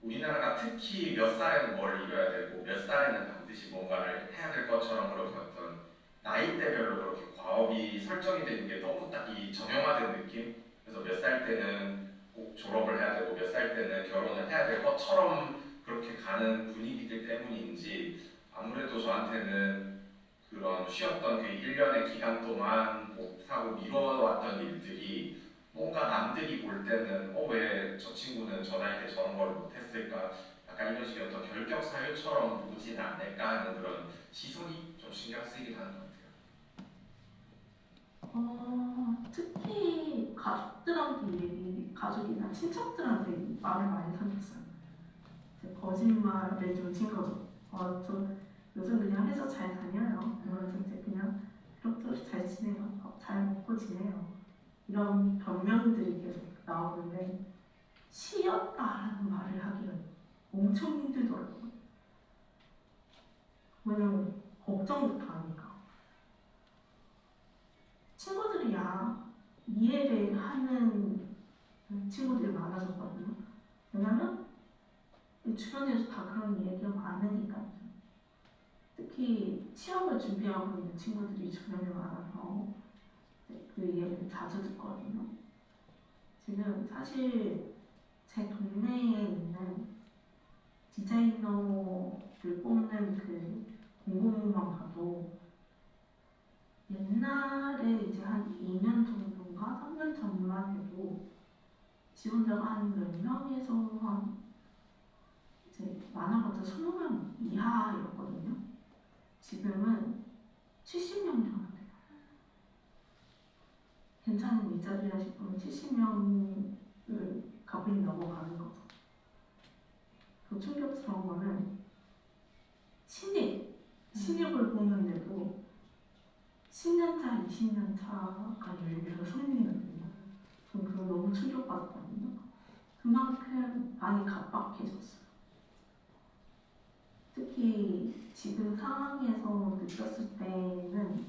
우리나라가 특히 몇 살에는 뭘 이뤄야 되고 몇 살에는 반드시 뭔가를 해야 될 것처럼 그렇게 어떤 나이대별로 그렇게 과업이 설정이 되는 게 너무 딱 이 정형화된 느낌? 그래서 몇 살 때는 꼭 졸업을 해야 되고 몇 살 때는 결혼을 해야 될 것처럼 그렇게 가는 분위기들 때문인지 아무래도 저한테는 그런 쉬었던 그 1년의 기간 동안 못하고 미뤄왔던 일들이 뭔가 남들이 볼 때는 왜 저 친구는 저 나이 때 저런 걸 못했을까 약간 이런 식의 어떤 결격 사유처럼 보진 않을까 하는 그런 시선이 좀 신경 쓰이긴 하는 것 같아요. 특히 가족이나 친척들한테 말을 많이 사줬어요. 거짓말을 좀 친 거죠. 저 요즘 그냥 회사 잘 다녀요. 그러면서 이제 그냥 그렇게 잘 지내요. 밥 잘 먹고 지내요. 이런 변명들이 계속 나오는데 쉬었다라는 말을 하기가 엄청 힘들더라고요. 왜냐면 걱정부터 하니까. 친구들이야 이해를 하는 친구들이 많아졌거든요. 왜냐면 주변에서 다 그런 얘기가 많으니까요. 특히 취업을 준비하고 있는 친구들이 주변에 많아서 그 이야기를 자주 듣거든요. 지금 사실 제 동네에 있는 디자이너를 뽑는 그 공고문만 봐도 옛날에 이제 한 2년 정도인가 3년 전만 해도 지원자가 한 몇 명에서 한 이제 많아봤자 20명 이하였거든요. 지금은 70명 정도 돼요. 괜찮은 일자리라 싶으면 70명을 가뿐히 넘어가는 거죠. 더 충격스러운 거는 신입을 뽑는데도 10년차, 20년차가 16명이거든요. 전 그거 너무 충격받았거든요. 그만큼 많이 각박해졌어요. 특히 지금 상황에서 느꼈을 때는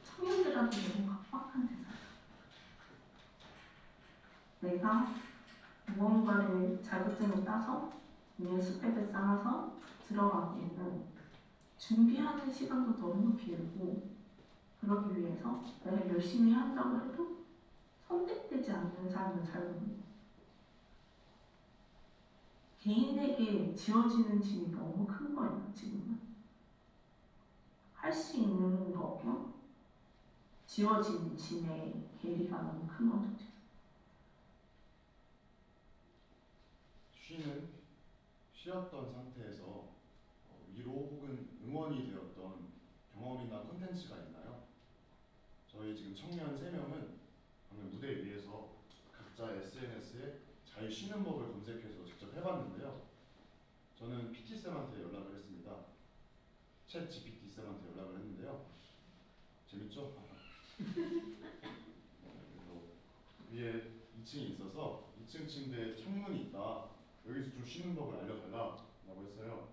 청년들한테 너무 각박한 세상. 내가 무언가를 자격증을 따서 스펙을 쌓아서 들어가기에는 준비하는 시간도 너무 길고 그러기 위해서 내가 열심히 한다고 해도 선택되지 않는 삶을 살고 있는 거예요. 개인에게 지어지는 짐이 너무 큰 거예요, 지금은. 할 수 있는 거고 지어진 짐의 괴리가 너무 큰 거죠. 쉬었던 상태에서 위로 혹은 응원이 되었던 경험이나 콘텐츠가 있나요? 저희 지금 청년 3명은 방금 무대 위에서 각자 SNS에 잘 쉬는 법을 검색해서 직접 해봤는데요. 저는 PT쌤한테 연락을 했습니다. 챗 GPT쌤한테 연락을 했는데요. 재밌죠? 그래서 위에 2층이 있어서 2층 침대에 창문이 있다. 여기서 좀 쉬는 법을 알려달라고 했어요.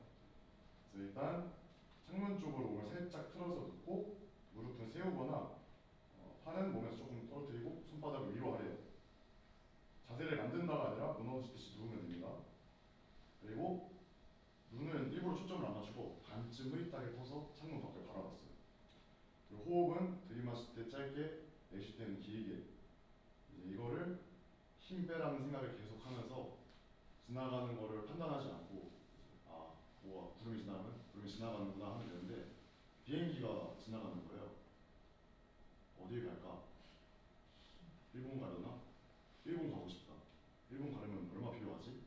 그래서 일단 창문 쪽으로 몸을 살짝 틀어서 눕고 무릎은 세우거나 팔은 몸에서 조금 떨어뜨리고 손바닥을 위로 하래요. 자세를 만든다가 아니라 무너지듯이 누우면 됩니다. 그리고 눈은 일부러 초점을 안 맞추고 반쯤 흐릿하게 떠서 창문 밖을 바라봤어요. 그리고 호흡은 들이마실 때 짧게, 내쉴 때는 길게. 이제 이거를 힘 빼라는 생각을 계속하면서 지나가는 거를 판단하지 않고 뭐가 구름이 지나가면 구름이 지나가는구나 하면 되는데 비행기가 지나가는 거예요. 어딜 갈까? 일본 가려나? 일본 가고 싶다. 일본 가려면 얼마 필요하지?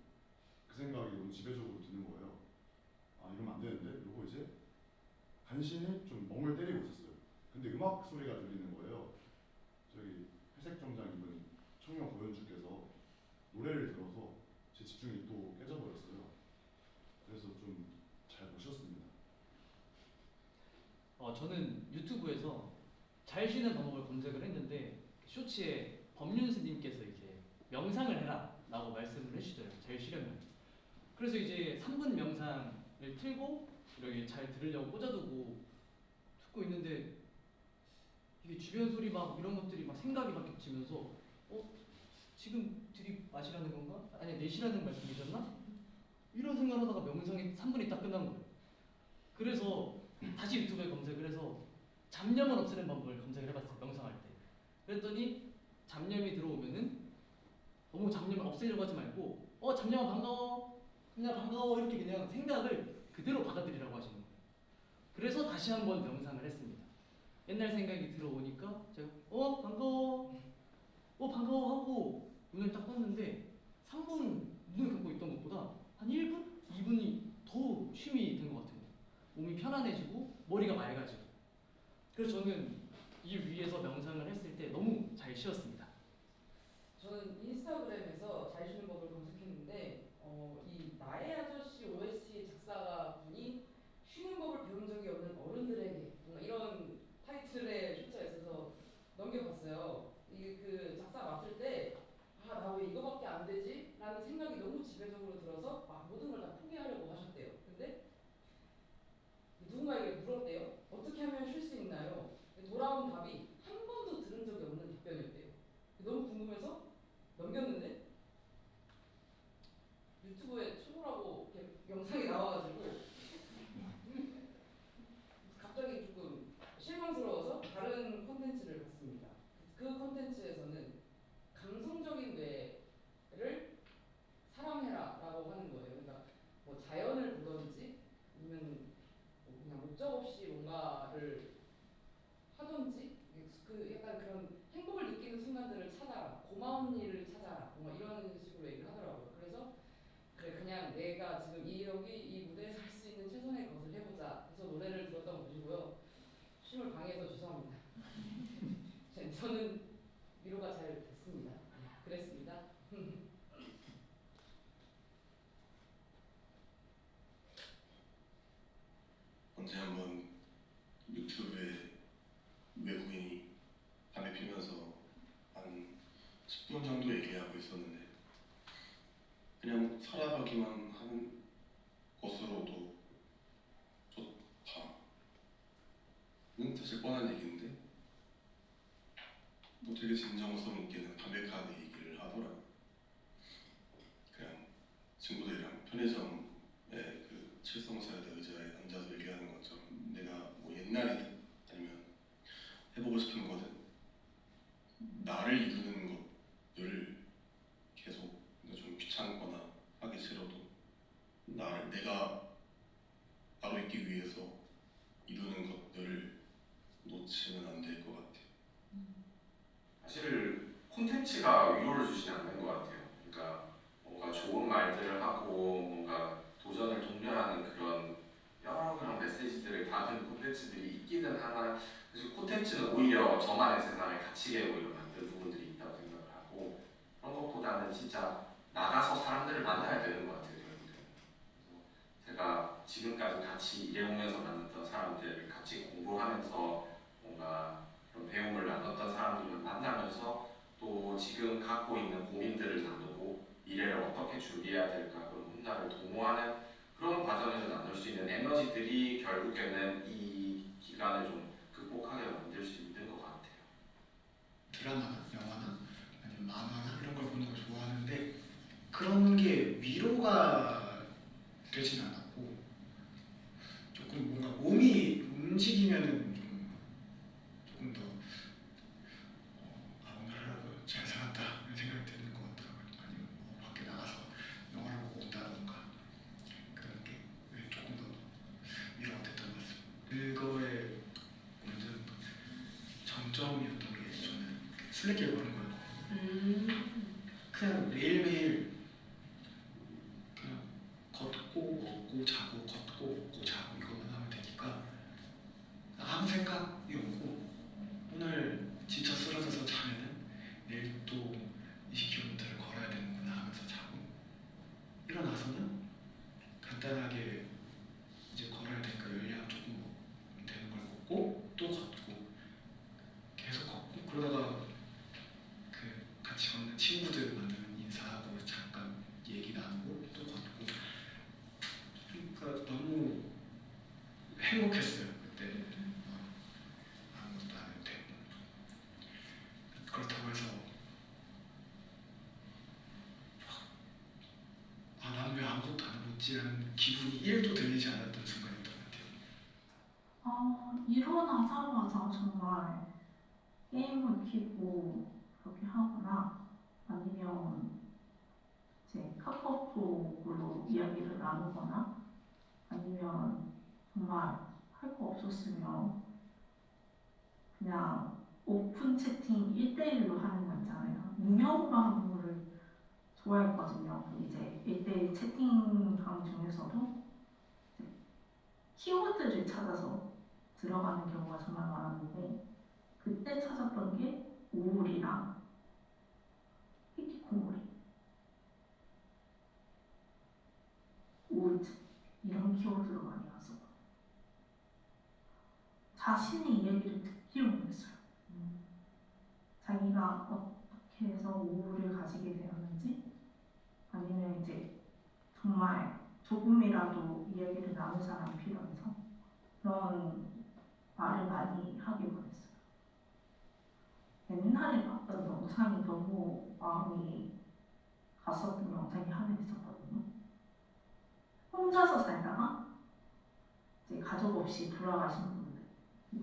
그 생각이 너무 지배적으로 드는 거예요. 이러면 안 되는데? 이러고 이제 간신히 좀 멍을 때리고 있었어요. 근데 음악 소리가 들리는 거예요. 저기 회색 정장 입은 청년 고현주께서 노래를 들어서 제 집중이 또 깨져버렸어요. 그래서 좀 잘 못 쉬었습니다. 저는 유튜브에서 잘 쉬는 방법을 검색을 했는데 쇼츠에 법륜스님께서 이제 명상을 해라 라고 말씀을 해주시더라고요. 잘 쉬려면. 그래서 이제 3분 명상을 틀고 이렇게 잘 들으려고 꽂아두고 듣고 있는데 이게 주변 소리 막 이런 것들이 막 생각이 막 겹치면서 지금 들이마시라는 건가? 아니 내쉬라는 말씀이셨나? 이런 생각을 하다가 명상이 3분이 딱 끝난 거예요. 그래서 다시 유튜브에 검색을 해서 잡념을 없애는 방법을 검색을 해봤어요. 명상할 때. 그랬더니 잡념이 들어오면은 너무 잡념을 없애려고 하지 말고 잡념아 반가워, 그냥 반가워 이렇게 그냥 생각을 그대로 받아들이라고 하시는 거예요. 그래서 다시 한번 명상을 했습니다. 옛날 생각이 들어오니까 제가 반가워, 반가워 하고 눈을 딱 떴는데 3분 눈을 감고 있던 것보다 한 1분? 2분이 더 쉼이 된 것 같아요. 몸이 편안해지고 머리가 맑아지고. 그래서 저는 이 위에서 명상을 했을 때 너무 잘 쉬었습니다. 저는 인스타그램에서 잘 쉬는 법을 검색했는데 이 나의 아저씨 OST 작사가 분이 쉬는 법을 배운 적이 없는 어른들에게 뭔가 이런 타이틀의 쇼츠가 있어서 넘겨봤어요. 이게 그 작사 맡을 때 나 왜 이거밖에 안 되지? 라는 생각이 너무 지배적으로 들어서 모든 걸 다 포기하려고 하셨대요. 근데 누군가에게 물었대요. 어떻게 하면 쉴 수 있나요? 돌아온 답이 한 번도 들은 적이 없는 답변이었대요. 너무 궁금해서 넘겼는데 유튜브에 초보라고 이렇게 영상이 나와가지고 갑자기 조금 실망스러워서 다른 콘텐츠를 봤습니다. 그 콘텐츠에서는 감성적인 뇌를 사랑해라라고 하는 거예요. 그러니까 뭐 자연을 보든지 아니면 뭐 그냥 목적 없이 뭔가를 하든지 그 약간 그런 행복을 느끼는 순간들을 찾아라, 고마운 일을 찾아라, 뭔가 이런 식으로 얘기를 하더라고요. 그래서 그래 그냥 내가 지금 여기 이 무대에서 할 수 있는 최선의 것을 해보자 해서 노래를 들었던 것이고요. 쉼을 방해해서 죄송합니다. 저는 위로가 잘 됐습니다. 그랬습니다. 언제 한번 유튜브에 외국인이 담배 피면서 한 10분 정도 얘기하고 있었는데 그냥 살아가기만 하는 것으로도 좋다는 사실 뻔한 얘기인데 뭐 되게 진정성 있게는 담백하게 얘기를 하더라고요. 그냥 친구들이랑 편의점에 그 칠성사이드 의자에 앉아서 얘기하는 것처럼 내가 뭐 옛날이든 아니면 해보고 싶은 거든 나를 이루는 것을 계속 좀 귀찮거나 하기 싫어도 고치면 안 될 것 같아요. 사실 콘텐츠가 위로를 주지는 않는 것 같아요. 그러니까 뭔가 좋은 말들을 하고 뭔가 도전을 독려하는 그런 여러 그런 메시지들을 담은 콘텐츠들이 있기는 하나, 사실 콘텐츠는 오히려 저만의 세상을 갇히게 오히려 만드는 부분들이 있다고 생각을 하고, 그런 것보다는 진짜 나가서 사람들을 만나야 되는 것 같아요. 결국은. 그래서 제가 지금까지 같이 일해오면서 만났던 사람들, 같이 공부하면서 뭔가 그런 배움을 나눴던 사람들을 만나면서 또 지금 갖고 있는 고민들을 나누고 미래를 어떻게 준비해야 될까 그런 문화를 도모하는 그런 과정에서 나눌 수 있는 에너지들이 결국에는 이 기간을 좀 극복하게 만들 수 있는 것 같아요. 드라마나 영화나 아니면 만화나 이런 걸 보는 걸 좋아하는데 그런 게 위로가 되진 않았고 조금 뭔가 몸이 움직이면은 조금 더 오늘 하루도 잘 살았다 이런 생각이 드는 것 같더라고요. 아니면 뭐 밖에 나가서 영화를 보고 온다던가 그런 게 조금 더 위로가 됐던 것 같습니다. 그거의 완전 정점이었던 게 저는 술래길 보는 거였거든요. 그냥 매일매일 그냥 걷고 먹고 자고 걷고 먹고 자고 이것만 하면 되니까 아무 생각이 없고 오늘 지쳐 쓰러져서 자면은 내일 또 20km를 걸어야 되는구나 하면서 자고 일어나서는 간단하게 이제 걸어야 되니까 열량 조금 되는 걸 먹고 또 걷고 계속 걷고 그러다가 그 같이 걷는 친구들 만나면 인사하고 잠깐 얘기 나누고 또 걷고 그러니까 너무 행복했어요 그때. 아무것도 안 해도 되고 그렇다고 해서 나는 왜 아무것도 안 하고 있지라는 기분이 1도 들리지 않았던 순간이었던 것 같아요. 일어나자마자 정말 게임을 켜고 그렇게 하거나 아니면 이제 카카오톡으로 이야기를 나누거나 아니면 정말 할 거 없었으면 그냥 오픈 채팅 1대1로 하는 거 있잖아요. 익명으로 하는 거를 좋아했거든요. 이제 1대1 채팅방 중에서도 이제 키워드를 찾아서 들어가는 경우가 정말 많았는데 그때 찾았던 게 우울이랑 히키코모리, 우울증 이런 키워드로 많이 왔었거든요. 자신의 이야기를 듣기로 했어요. 자기가 어떻게 해서 우울을 가지게 되었는지 아니면 이제 정말 조금이라도 이야기를 나눌 사람이 필요해서 그런 말을 많이 하게 보냈어요. 옛날에 봤던 영상이 너무 마음이 갔었던 영상이 하나 있었거든요. 혼자서 살다가 이제 가족 없이 돌아가신 분들에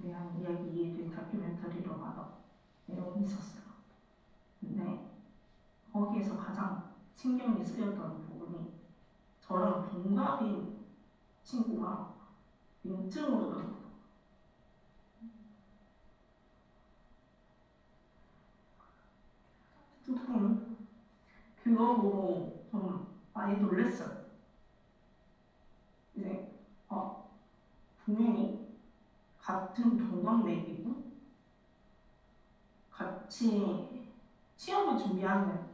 대한 이야기를 다큐멘터리로 봐서 내용이 있었어요. 근데 거기에서 가장 신경이 쓰였던 부분이 저랑 동갑인 친구가 민증으로 들어갔어요. 조금 그거 보고 좀 많이 놀랐어요. 이제 분명히 같은 동갑내기고 같이 취업을 준비하거나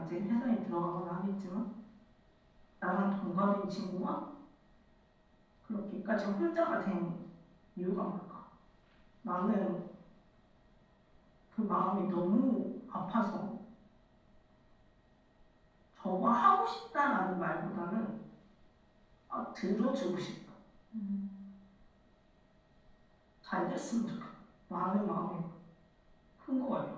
이제 회사에 들어가거나 하겠지만 나랑 동갑인 친구가 그렇게까지 혼자가 된 이유가 뭘까? 나는 그 마음이 너무 아파서 저거 하고 싶다라는 말보다는 들어주고 싶다. 잘 됐으면 좋겠다. 라는 마음이 큰 거예요.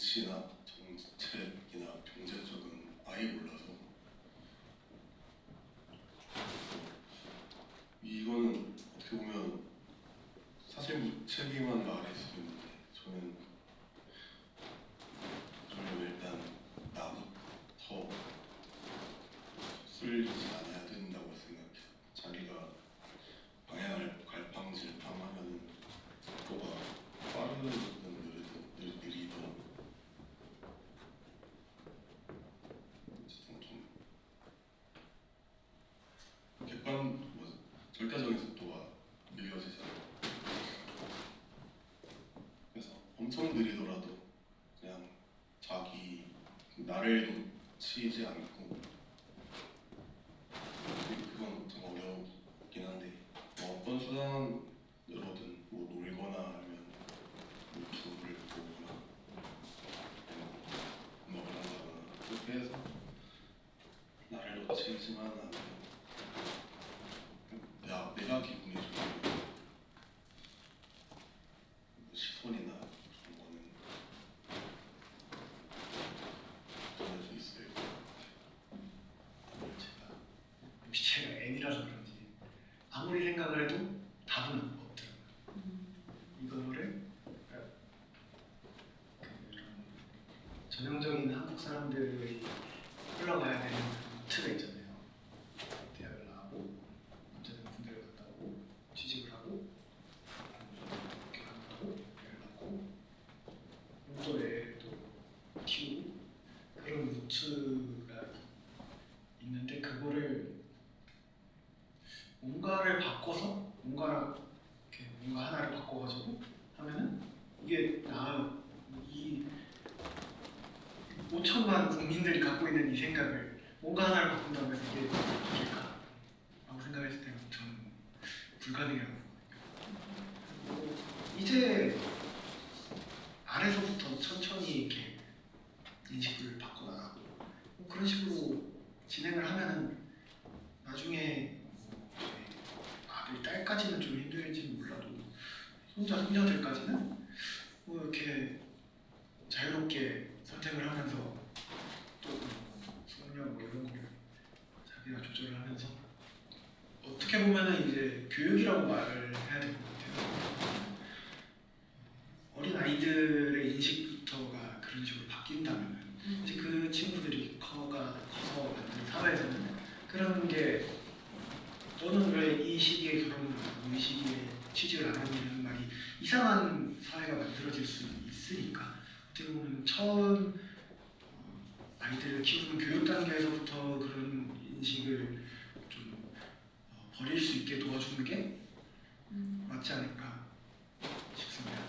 정치나 정책이나 경제 쪽은 아예 몰라서 이거는 어떻게 보면 사실 무책임한 말일 수도 있는데 저는 일단 나부터 쏠리지 않아야 된다고 생각해요. 자기가 방향을 갈팡질팡하면 속도가 빠르든 느리든 어쨌든 좀 절대적인 속도가 느려지잖아요. 그래서 엄청 느리더라도 그냥 자기 나를 놓치지 않고 그건 좀 어렵긴 한데 어떤 수단으로든 뭐 놀거나 아니면 유튜브를 보거나 음악을 한다거나 그렇게 해서 나를 놓치지만 않으면 내가 기분이 좋으면 시선이나 그런 거는 전할 수 있을 것 같아요. 제가 혹시 제가 N이라서 그런지 아무리 생각을 해도 답은 없더라고요. 이거를 전형적인 한국 사람들이 흘러가야 되는 루트가 있잖아요. 대학을 나오고 남자는 군대를 갔다 오고 취직을 하고 결혼하고 애를 낳고 또 애를 또 키우고 그런 루트가 있는데 그거를 뭔가를 바꿔서 뭔가 하나를 바꿔가지고 하면은 이게 이 5천만 국민들이 갖고 있는 이 생각을 뭔가 하나를 바꾼다고 해서 이게 될까? 라고 생각했을 때는 저는 불가능이라고 생각해요. 이제 아래서부터 천천히 이렇게 인식을 바꿔나가고 뭐 그런 식으로 진행을 하면은 나중에 아들, 딸까지는 좀 힘들지는 몰라도 손자들까지는 뭐 이렇게 자유롭게 선택을 하면서 또 성령 뭐 이런 거를 자기가 조절을 하면서 어떻게 보면은 이제 교육이라고 말을 해야 될 것 같아요. 어린 아이들의 인식부터가 그런 식으로 바뀐다면은 이제 그 친구들이 커서 만든 사회에서는 그런 게 너는 왜 이 시기에 결혼을 하고 이 시기에 취직을 안 하냐는 말이 이상한 사회가 만들어질 수 있으니까 어떻게 보면 처음 아이들을 키우는 교육 단계에서부터 그런 인식을 좀 버릴 수 있게 도와주는 게 맞지 않을까 싶습니다.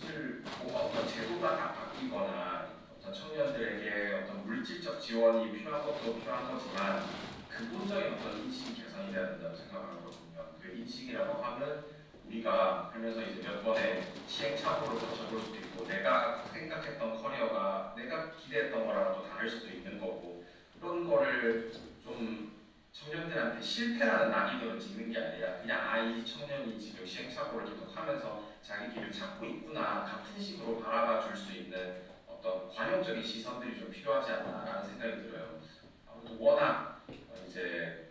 사실 뭐 어떤 제도가 다 바뀌거나 어떤 청년들에게 어떤 물질적 지원이 필요한 것도 필요한 거지만 근본적인 어떤 인식 개선이 돼야 된다고 생각하거든요. 그 인식이라고 하면 우리가 살면서 이제 몇 번의 시행착오를 거쳐볼 수도 있고 내가 생각했던 커리어가 내가 기대했던 거랑 또 다를 수도 있는 거고 그런 거를 좀 청년들한테 실패라는 낙인으로 찍는 게 아니라 그냥 이 청년이 지금 시행착오를 계속하면서 자기 길을 찾고 있구나 같은 식으로 바라봐 줄 수 있는 어떤 관용적인 시선들이 좀 필요하지 않나라는 생각이 들어요. 아무튼 워낙 이제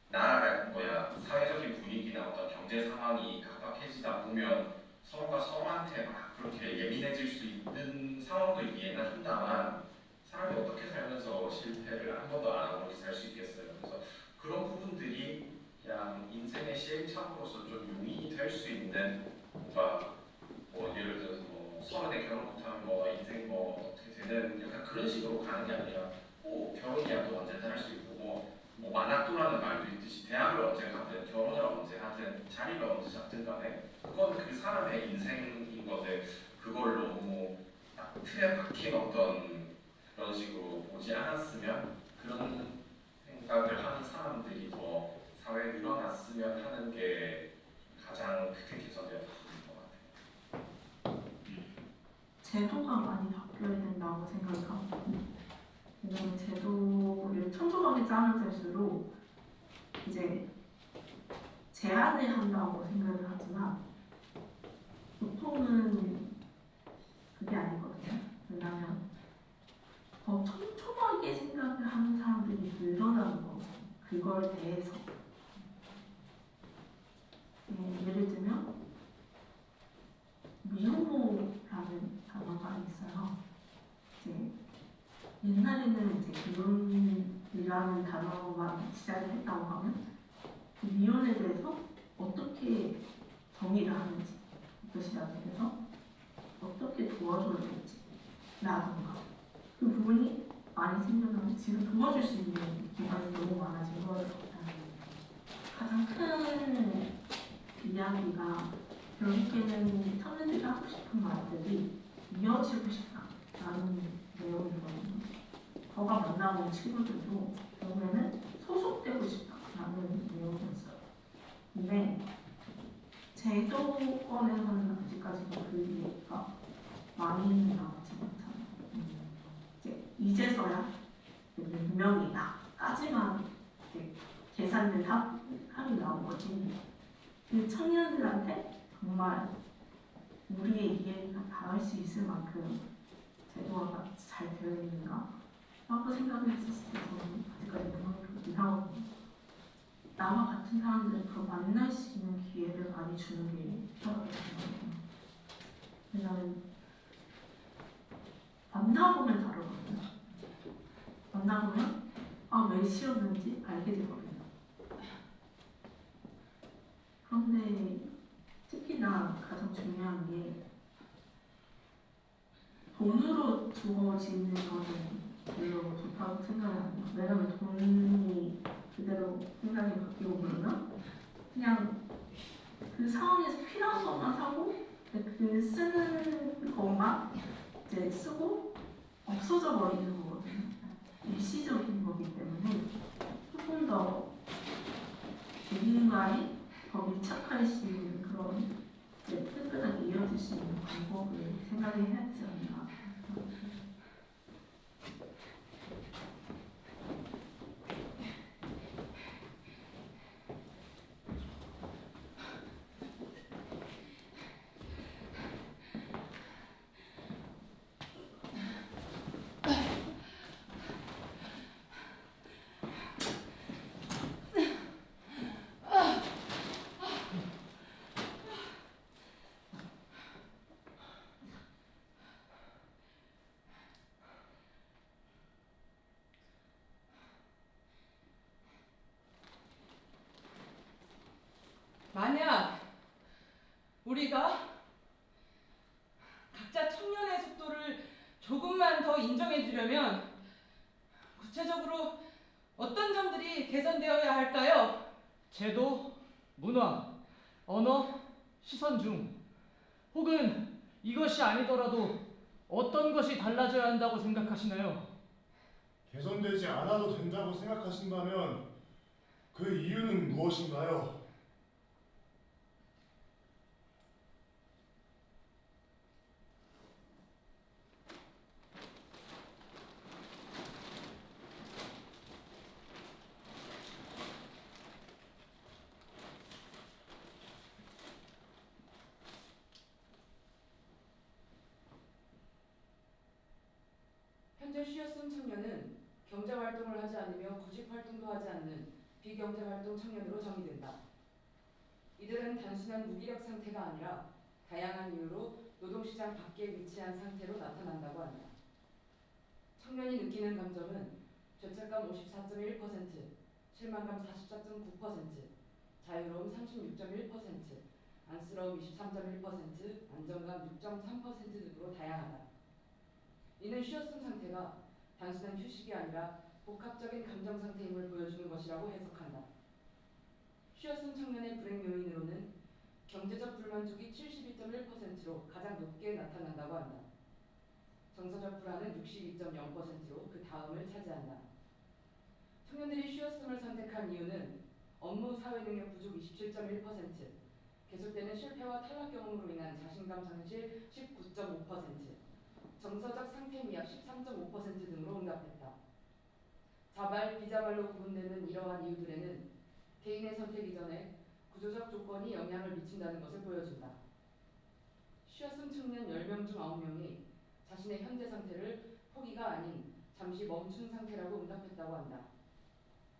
나라가 사회적인 분위기나 어떤 경제 상황이 각박해지다 보면 서로가 서로한테 막 그렇게 예민해질 수 있는 상황도 있기는 한다만 사람이 어떻게 살면서 실패를 한 번도 안 하고 살 수 있겠어요. 그래서 그런 부분들이 그냥 인생의 시행착오로서 좀 용인이 될 수 있는 뭔가 예를 들어서 서른에 결혼 못하면 인생 어떻게 되는 약간 그런 식으로 가는 게 아니라 결혼이야 또 언제든 할 수 있고 뭐 만학도라는 말도 있듯이 대학을 언제 가든 결혼을 언제 하든 자리를 언제 잡든 간에 그건 그 사람의 인생인 건데 그걸 너무 딱 틀에 박힌 어떤 그런 식으로 보지 않았으면 그런 생각을 하는 사람들이 더 사회에 늘어났으면 하는 게 가장 크게 개선되어야 되는 것 같아요. 제도가 많이 바뀌어야 된다고 생각하거든요. 왜냐면 제도를 촘촘하게 짜면 짤수록 이제 제한을 한다고 생각을 하지만 보통은 그걸 대해서 예를 들면 미혼모라는 단어가 있어요. 이제 옛날에는 이제 미혼이라는 단어만 시작을 했다고 하면 그 미혼에 대해서 어떻게 정의를 하는지, 이것이라 대해서 어떻게 도와줘야 될지 라던가 그 부분이 많이 생겨나면 지금 도와줄 수 있는 기관이 너무 많아진 거예요. 가장 큰 이야기가 결국에는 청년들이 하고 싶은 말들이 이어지고 싶다라는 내용이거든요. 저가 만나본 친구들도 결국에는 소속되고 싶다라는 내용이었어요. 근데 제도권에서는 아직까지도 그 얘기가 많이 나오지 않잖아요. 이제서야 분명히다까지만 계산된 합이 나온 거지. 그 청년들한테 정말 우리의 이해가 닿을 수 있을 만큼 제도가 잘 되어 있는가? 라고 생각을 했었을 때 저는 아직까지 너무 이상하거든요. 나와 같은 사람들을 더 만날 수 있는 기회를 많이 주는 게 필요하다고 생각해요. 왜냐하면 만나보면 다르거든요. 만나보면 왜 싫었는지 알게 되거든요. 그런데 특히나 가장 중요한 게 돈으로 주어지는 거는 별로 좋다고 생각을 안 해요. 왜냐면 돈이 그대로 생각이 바뀌고 그러면 그냥 그 상황에서 필요한 것만 사고 그 쓰는 것만 이제 쓰고 없어져 버리는 거거든요. 일시적인 거기 때문에 조금 더 누군가에 더 밀착할 수 있는 그런 끈끈하게 이어질 수 있는 방법을 생각해야 되지 않나. 만약 우리가 각자 청년의 속도를 조금만 더 인정해 주려면 구체적으로 어떤 점들이 개선되어야 할까요? 제도, 문화, 언어, 시선 중 혹은 이것이 아니더라도 어떤 것이 달라져야 한다고 생각하시나요? 개선되지 않아도 된다고 생각하신다면 그 이유는 무엇인가요? 현재 쉬었음 청년은 경제활동을 하지 않으며 구직활동도 하지 않는 비경제활동 청년으로 정의된다. 이들은 단순한 무기력 상태가 아니라 다양한 이유로 노동시장 밖에 위치한 상태로 나타난다고 한다. 청년이 느끼는 감정은 죄책감 54.1%, 실망감 44.9%, 자유로움 36.1%, 안쓰러움 23.1%, 안정감 6.3% 등으로 다양하다. 이는 쉬었음 상태가 단순한 휴식이 아니라 복합적인 감정 상태임을 보여주는 것이라고 해석한다. 쉬었음 청년의 불행 요인으로는 경제적 불만족이 72.1%로 가장 높게 나타난다고 한다. 정서적 불안은 62.0%로 그 다음을 차지한다. 청년들이 쉬었음을 선택한 이유는 업무 사회능력 부족 27.1%, 계속되는 실패와 탈락 경험으로 인한 자신감 상실 19.5%, 정서적 상태 미약 13.5% 등으로 응답했다. 자발, 비자발로 구분되는 이러한 이유들에는 개인의 선택 이전에 구조적 조건이 영향을 미친다는 것을 보여준다. 쉬었음 청년 10명 중 9명이 자신의 현재 상태를 포기가 아닌 잠시 멈춘 상태라고 응답했다고 한다.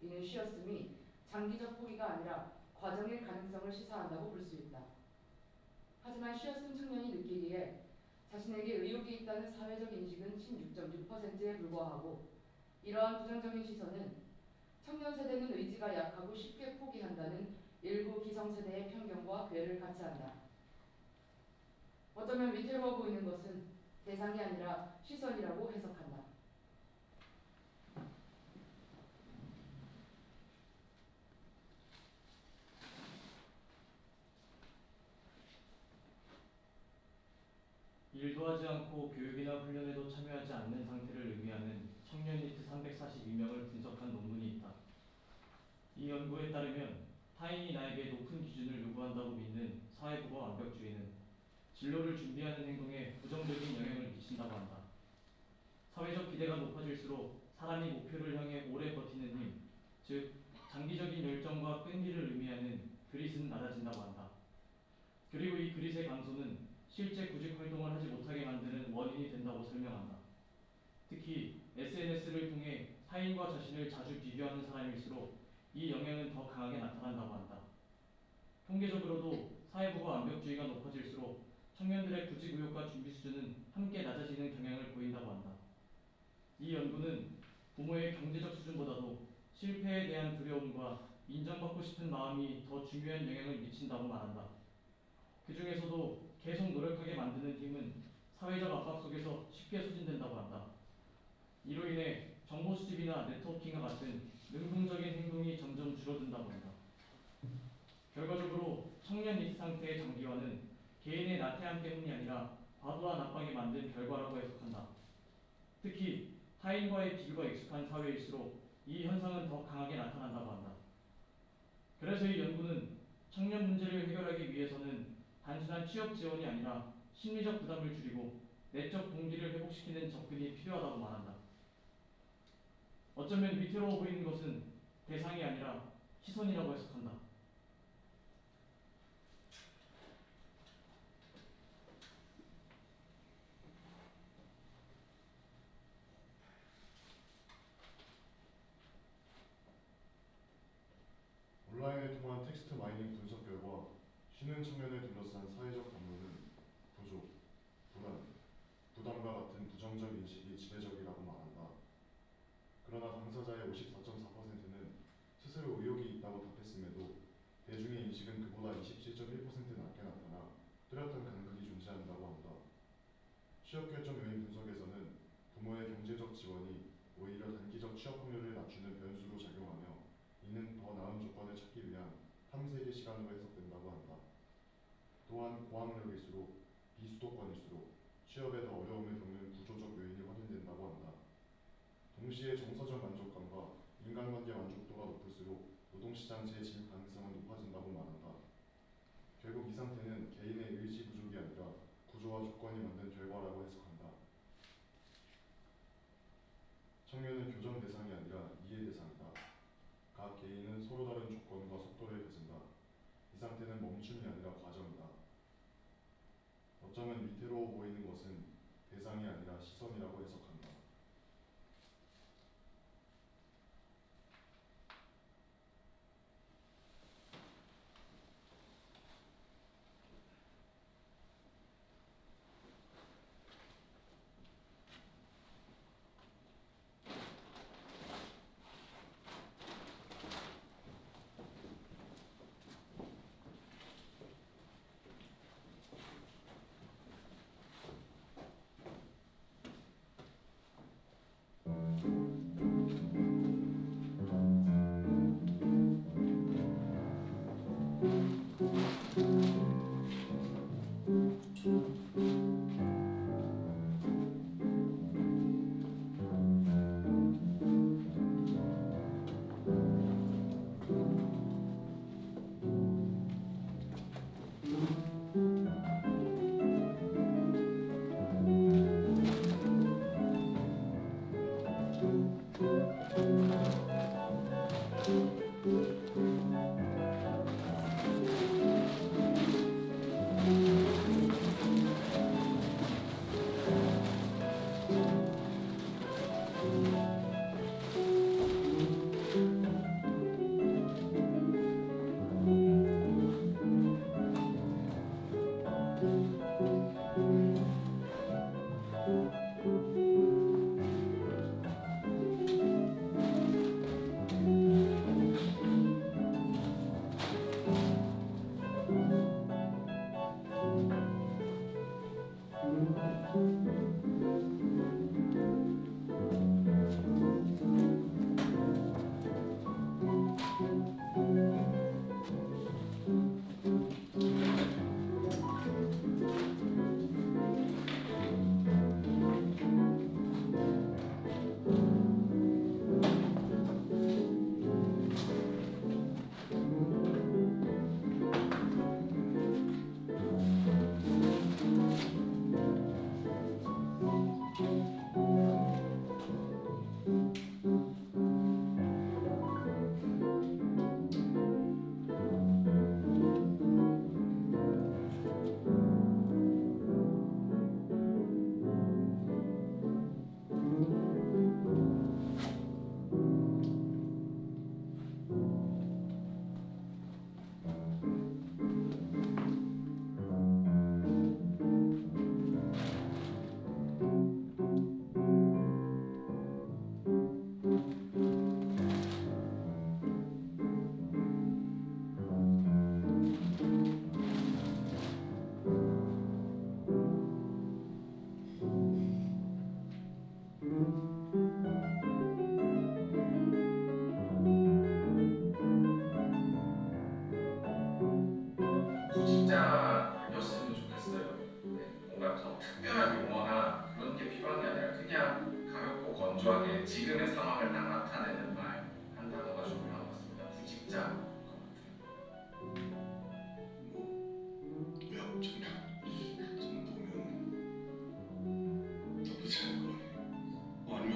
이는 쉬었음이 장기적 포기가 아니라 과정의 가능성을 시사한다고 볼 수 있다. 하지만 쉬었음 청년이 느끼기에 자신에게 의욕이 있다는 사회적 인식은 16.6%에 불과하고 이러한 부정적인 시선은 청년 세대는 의지가 약하고 쉽게 포기한다는 일부 기성세대의 편견과 괴를 같이 한다. 어쩌면 위태로워 보이는 것은 대상이 아니라 시선이라고 해석한다. 일도 하지 않고 교육이나 훈련에도 참여하지 않는 상태를 의미하는 청년 니트 342명을 분석한 논문이 있다. 이 연구에 따르면 타인이 나에게 높은 기준을 요구한다고 믿는 사회부가 완벽주의는 진로를 준비하는 행동에 부정적인 영향을 미친다고 한다. 사회적 기대가 높아질수록 사람이 목표를 향해 오래 버티는 힘, 즉 장기적인 열정과 끈기를 의미하는 그릿은 낮아진다고 한다. 그리고 이 그릿의 감소는 실제 구직 활동을 하지 못하게 만드는 원인이 된다고 설명한다. 특히 SNS를 통해 타인과 자신을 자주 비교하는 사람일수록 이 영향은 더 강하게 나타난다고 한다. 통계적으로도 사회부가 완벽주의가 높아질수록 청년들의 구직 의욕과 준비 수준은 함께 낮아지는 경향을 보인다고 한다. 이 연구는 부모의 경제적 수준보다도 실패에 대한 두려움과 인정받고 싶은 마음이 더 중요한 영향을 미친다고 말한다. 그 중에서도 계속 노력하게 만드는 힘은 사회적 압박 속에서 쉽게 소진된다고 한다. 이로 인해 정보 수집이나 네트워킹과 같은 능동적인 행동이 점점 줄어든다고 한다. 결과적으로 청년 니트 상태의 장기화는 개인의 나태함 때문이 아니라 과도한 압박에 만든 결과라고 해석한다. 특히 타인과의 비교가 익숙한 사회일수록 이 현상은 더 강하게 나타난다고 한다. 그래서 이 연구는 청년 문제를 해결하기 위해서는 단순한 취업 지원이 아니라 심리적 부담을 줄이고 내적 동기를 회복시키는 접근이 필요하다고 말한다. 어쩌면 위태로워 보이는 것은 대상이 아니라 시선이라고 해석한다. 온라인을 통한 텍스트 마이닝 분석 결과 쉬는 청년을 둘러싼 사회적 담론은 부족, 불안, 부담과 같은 부정적 인식이 지배적이라고 말한다. 그러나 당사자의 54.4%는 스스로 의욕이 있다고 답했음에도 대중의 인식은 그보다 27.1% 낮게 나타나 뚜렷한 간극이 존재한다고 한다. 취업 결정 요인 분석에서는 부모의 경제적 지원이 오히려 단기적 취업 확률을 낮추는 변수로 작용하며 이는 더 나은 조건을 찾기 위한 탐색의 시간으로 해석된다고 한다. 또한 고학력일수록 비수도권일수록 취업에 더 어려움을 겪는 구조적 요인이 확인된다고 한다. 동시에 정서적 만족감과 인간관계 만족도가 높을수록 노동시장 재진입 가능성은 높아진다고 말한다. 결국 이 상태는 개인의 의지 부족이 아니라 구조와 조건이 만든 결과라고 해석한다. 청년은 교정 대상이 아니라 이해 대상이다. 각 개인은 서로 다른 조건과 속도를 가진다. 이 상태는 멈춤이 아니라 과정이다. 어쩌면 위태로워 보이는 것은 대상이 아니라 시선이라고 해석한다. 구직자였으면 좋겠어요. 네, 뭔가 더 특별한 용어나 그런 게 필요한 게 아니라 그냥 가볍고 건조하게 지금의 상황을 딱 나타내는 말 한 단어가 중요한 것 같습니다. 구직자. 뭐 의학 전문 정도면 나쁘지 않을 것 같아요. 아니면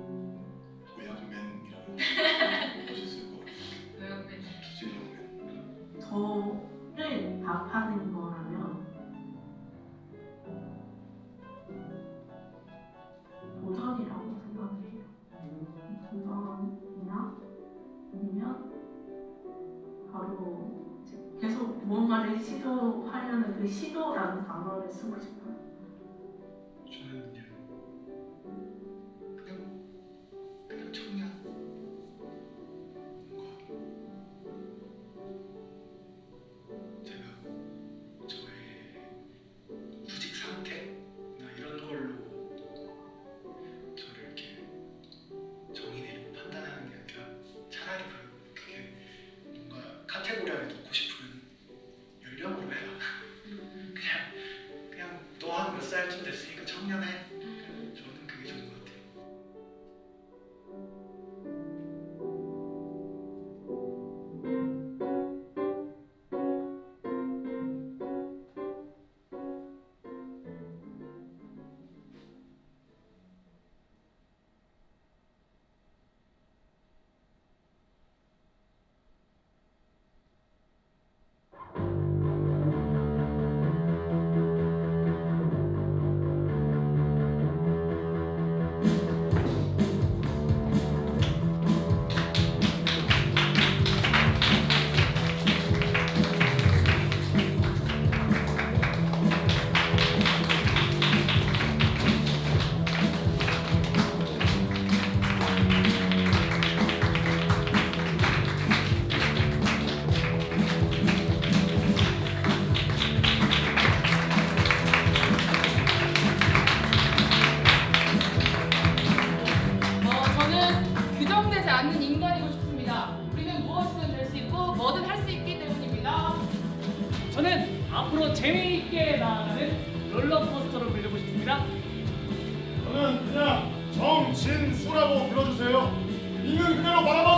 뭐 도약맨이라는 멋있을 것 같아요. 조진영맨. 저를 답하는 거라면 도전이라고 생각해요. 도전이나 아니면 바로 이제 계속 무언가를 시도하려는 그 시도라는 단어를 쓰고 싶어요. 저는 그냥 청년 뭔가 제가 저의 구직 상태나 이런 걸로 저를 이렇게 정의 내리고 판단하는 게 아니라 차라리 그게 뭔가 카테고리 안에 넣고 싶으면 연령으로 해라. 그냥 너 한 몇 살쯤 됐으니까 청년해. 저는 그게 좋은 것 같아요. 저는 규정되지 않는 인간이고 싶습니다. 우리는 무엇이든 될 수 있고 뭐든 할 수 있기 때문입니다. 저는 앞으로 재미있게 나아가는 롤러코스터로 불리고 싶습니다. 저는 그냥 정진수라고 불러주세요. 링은 그대로 바라봐.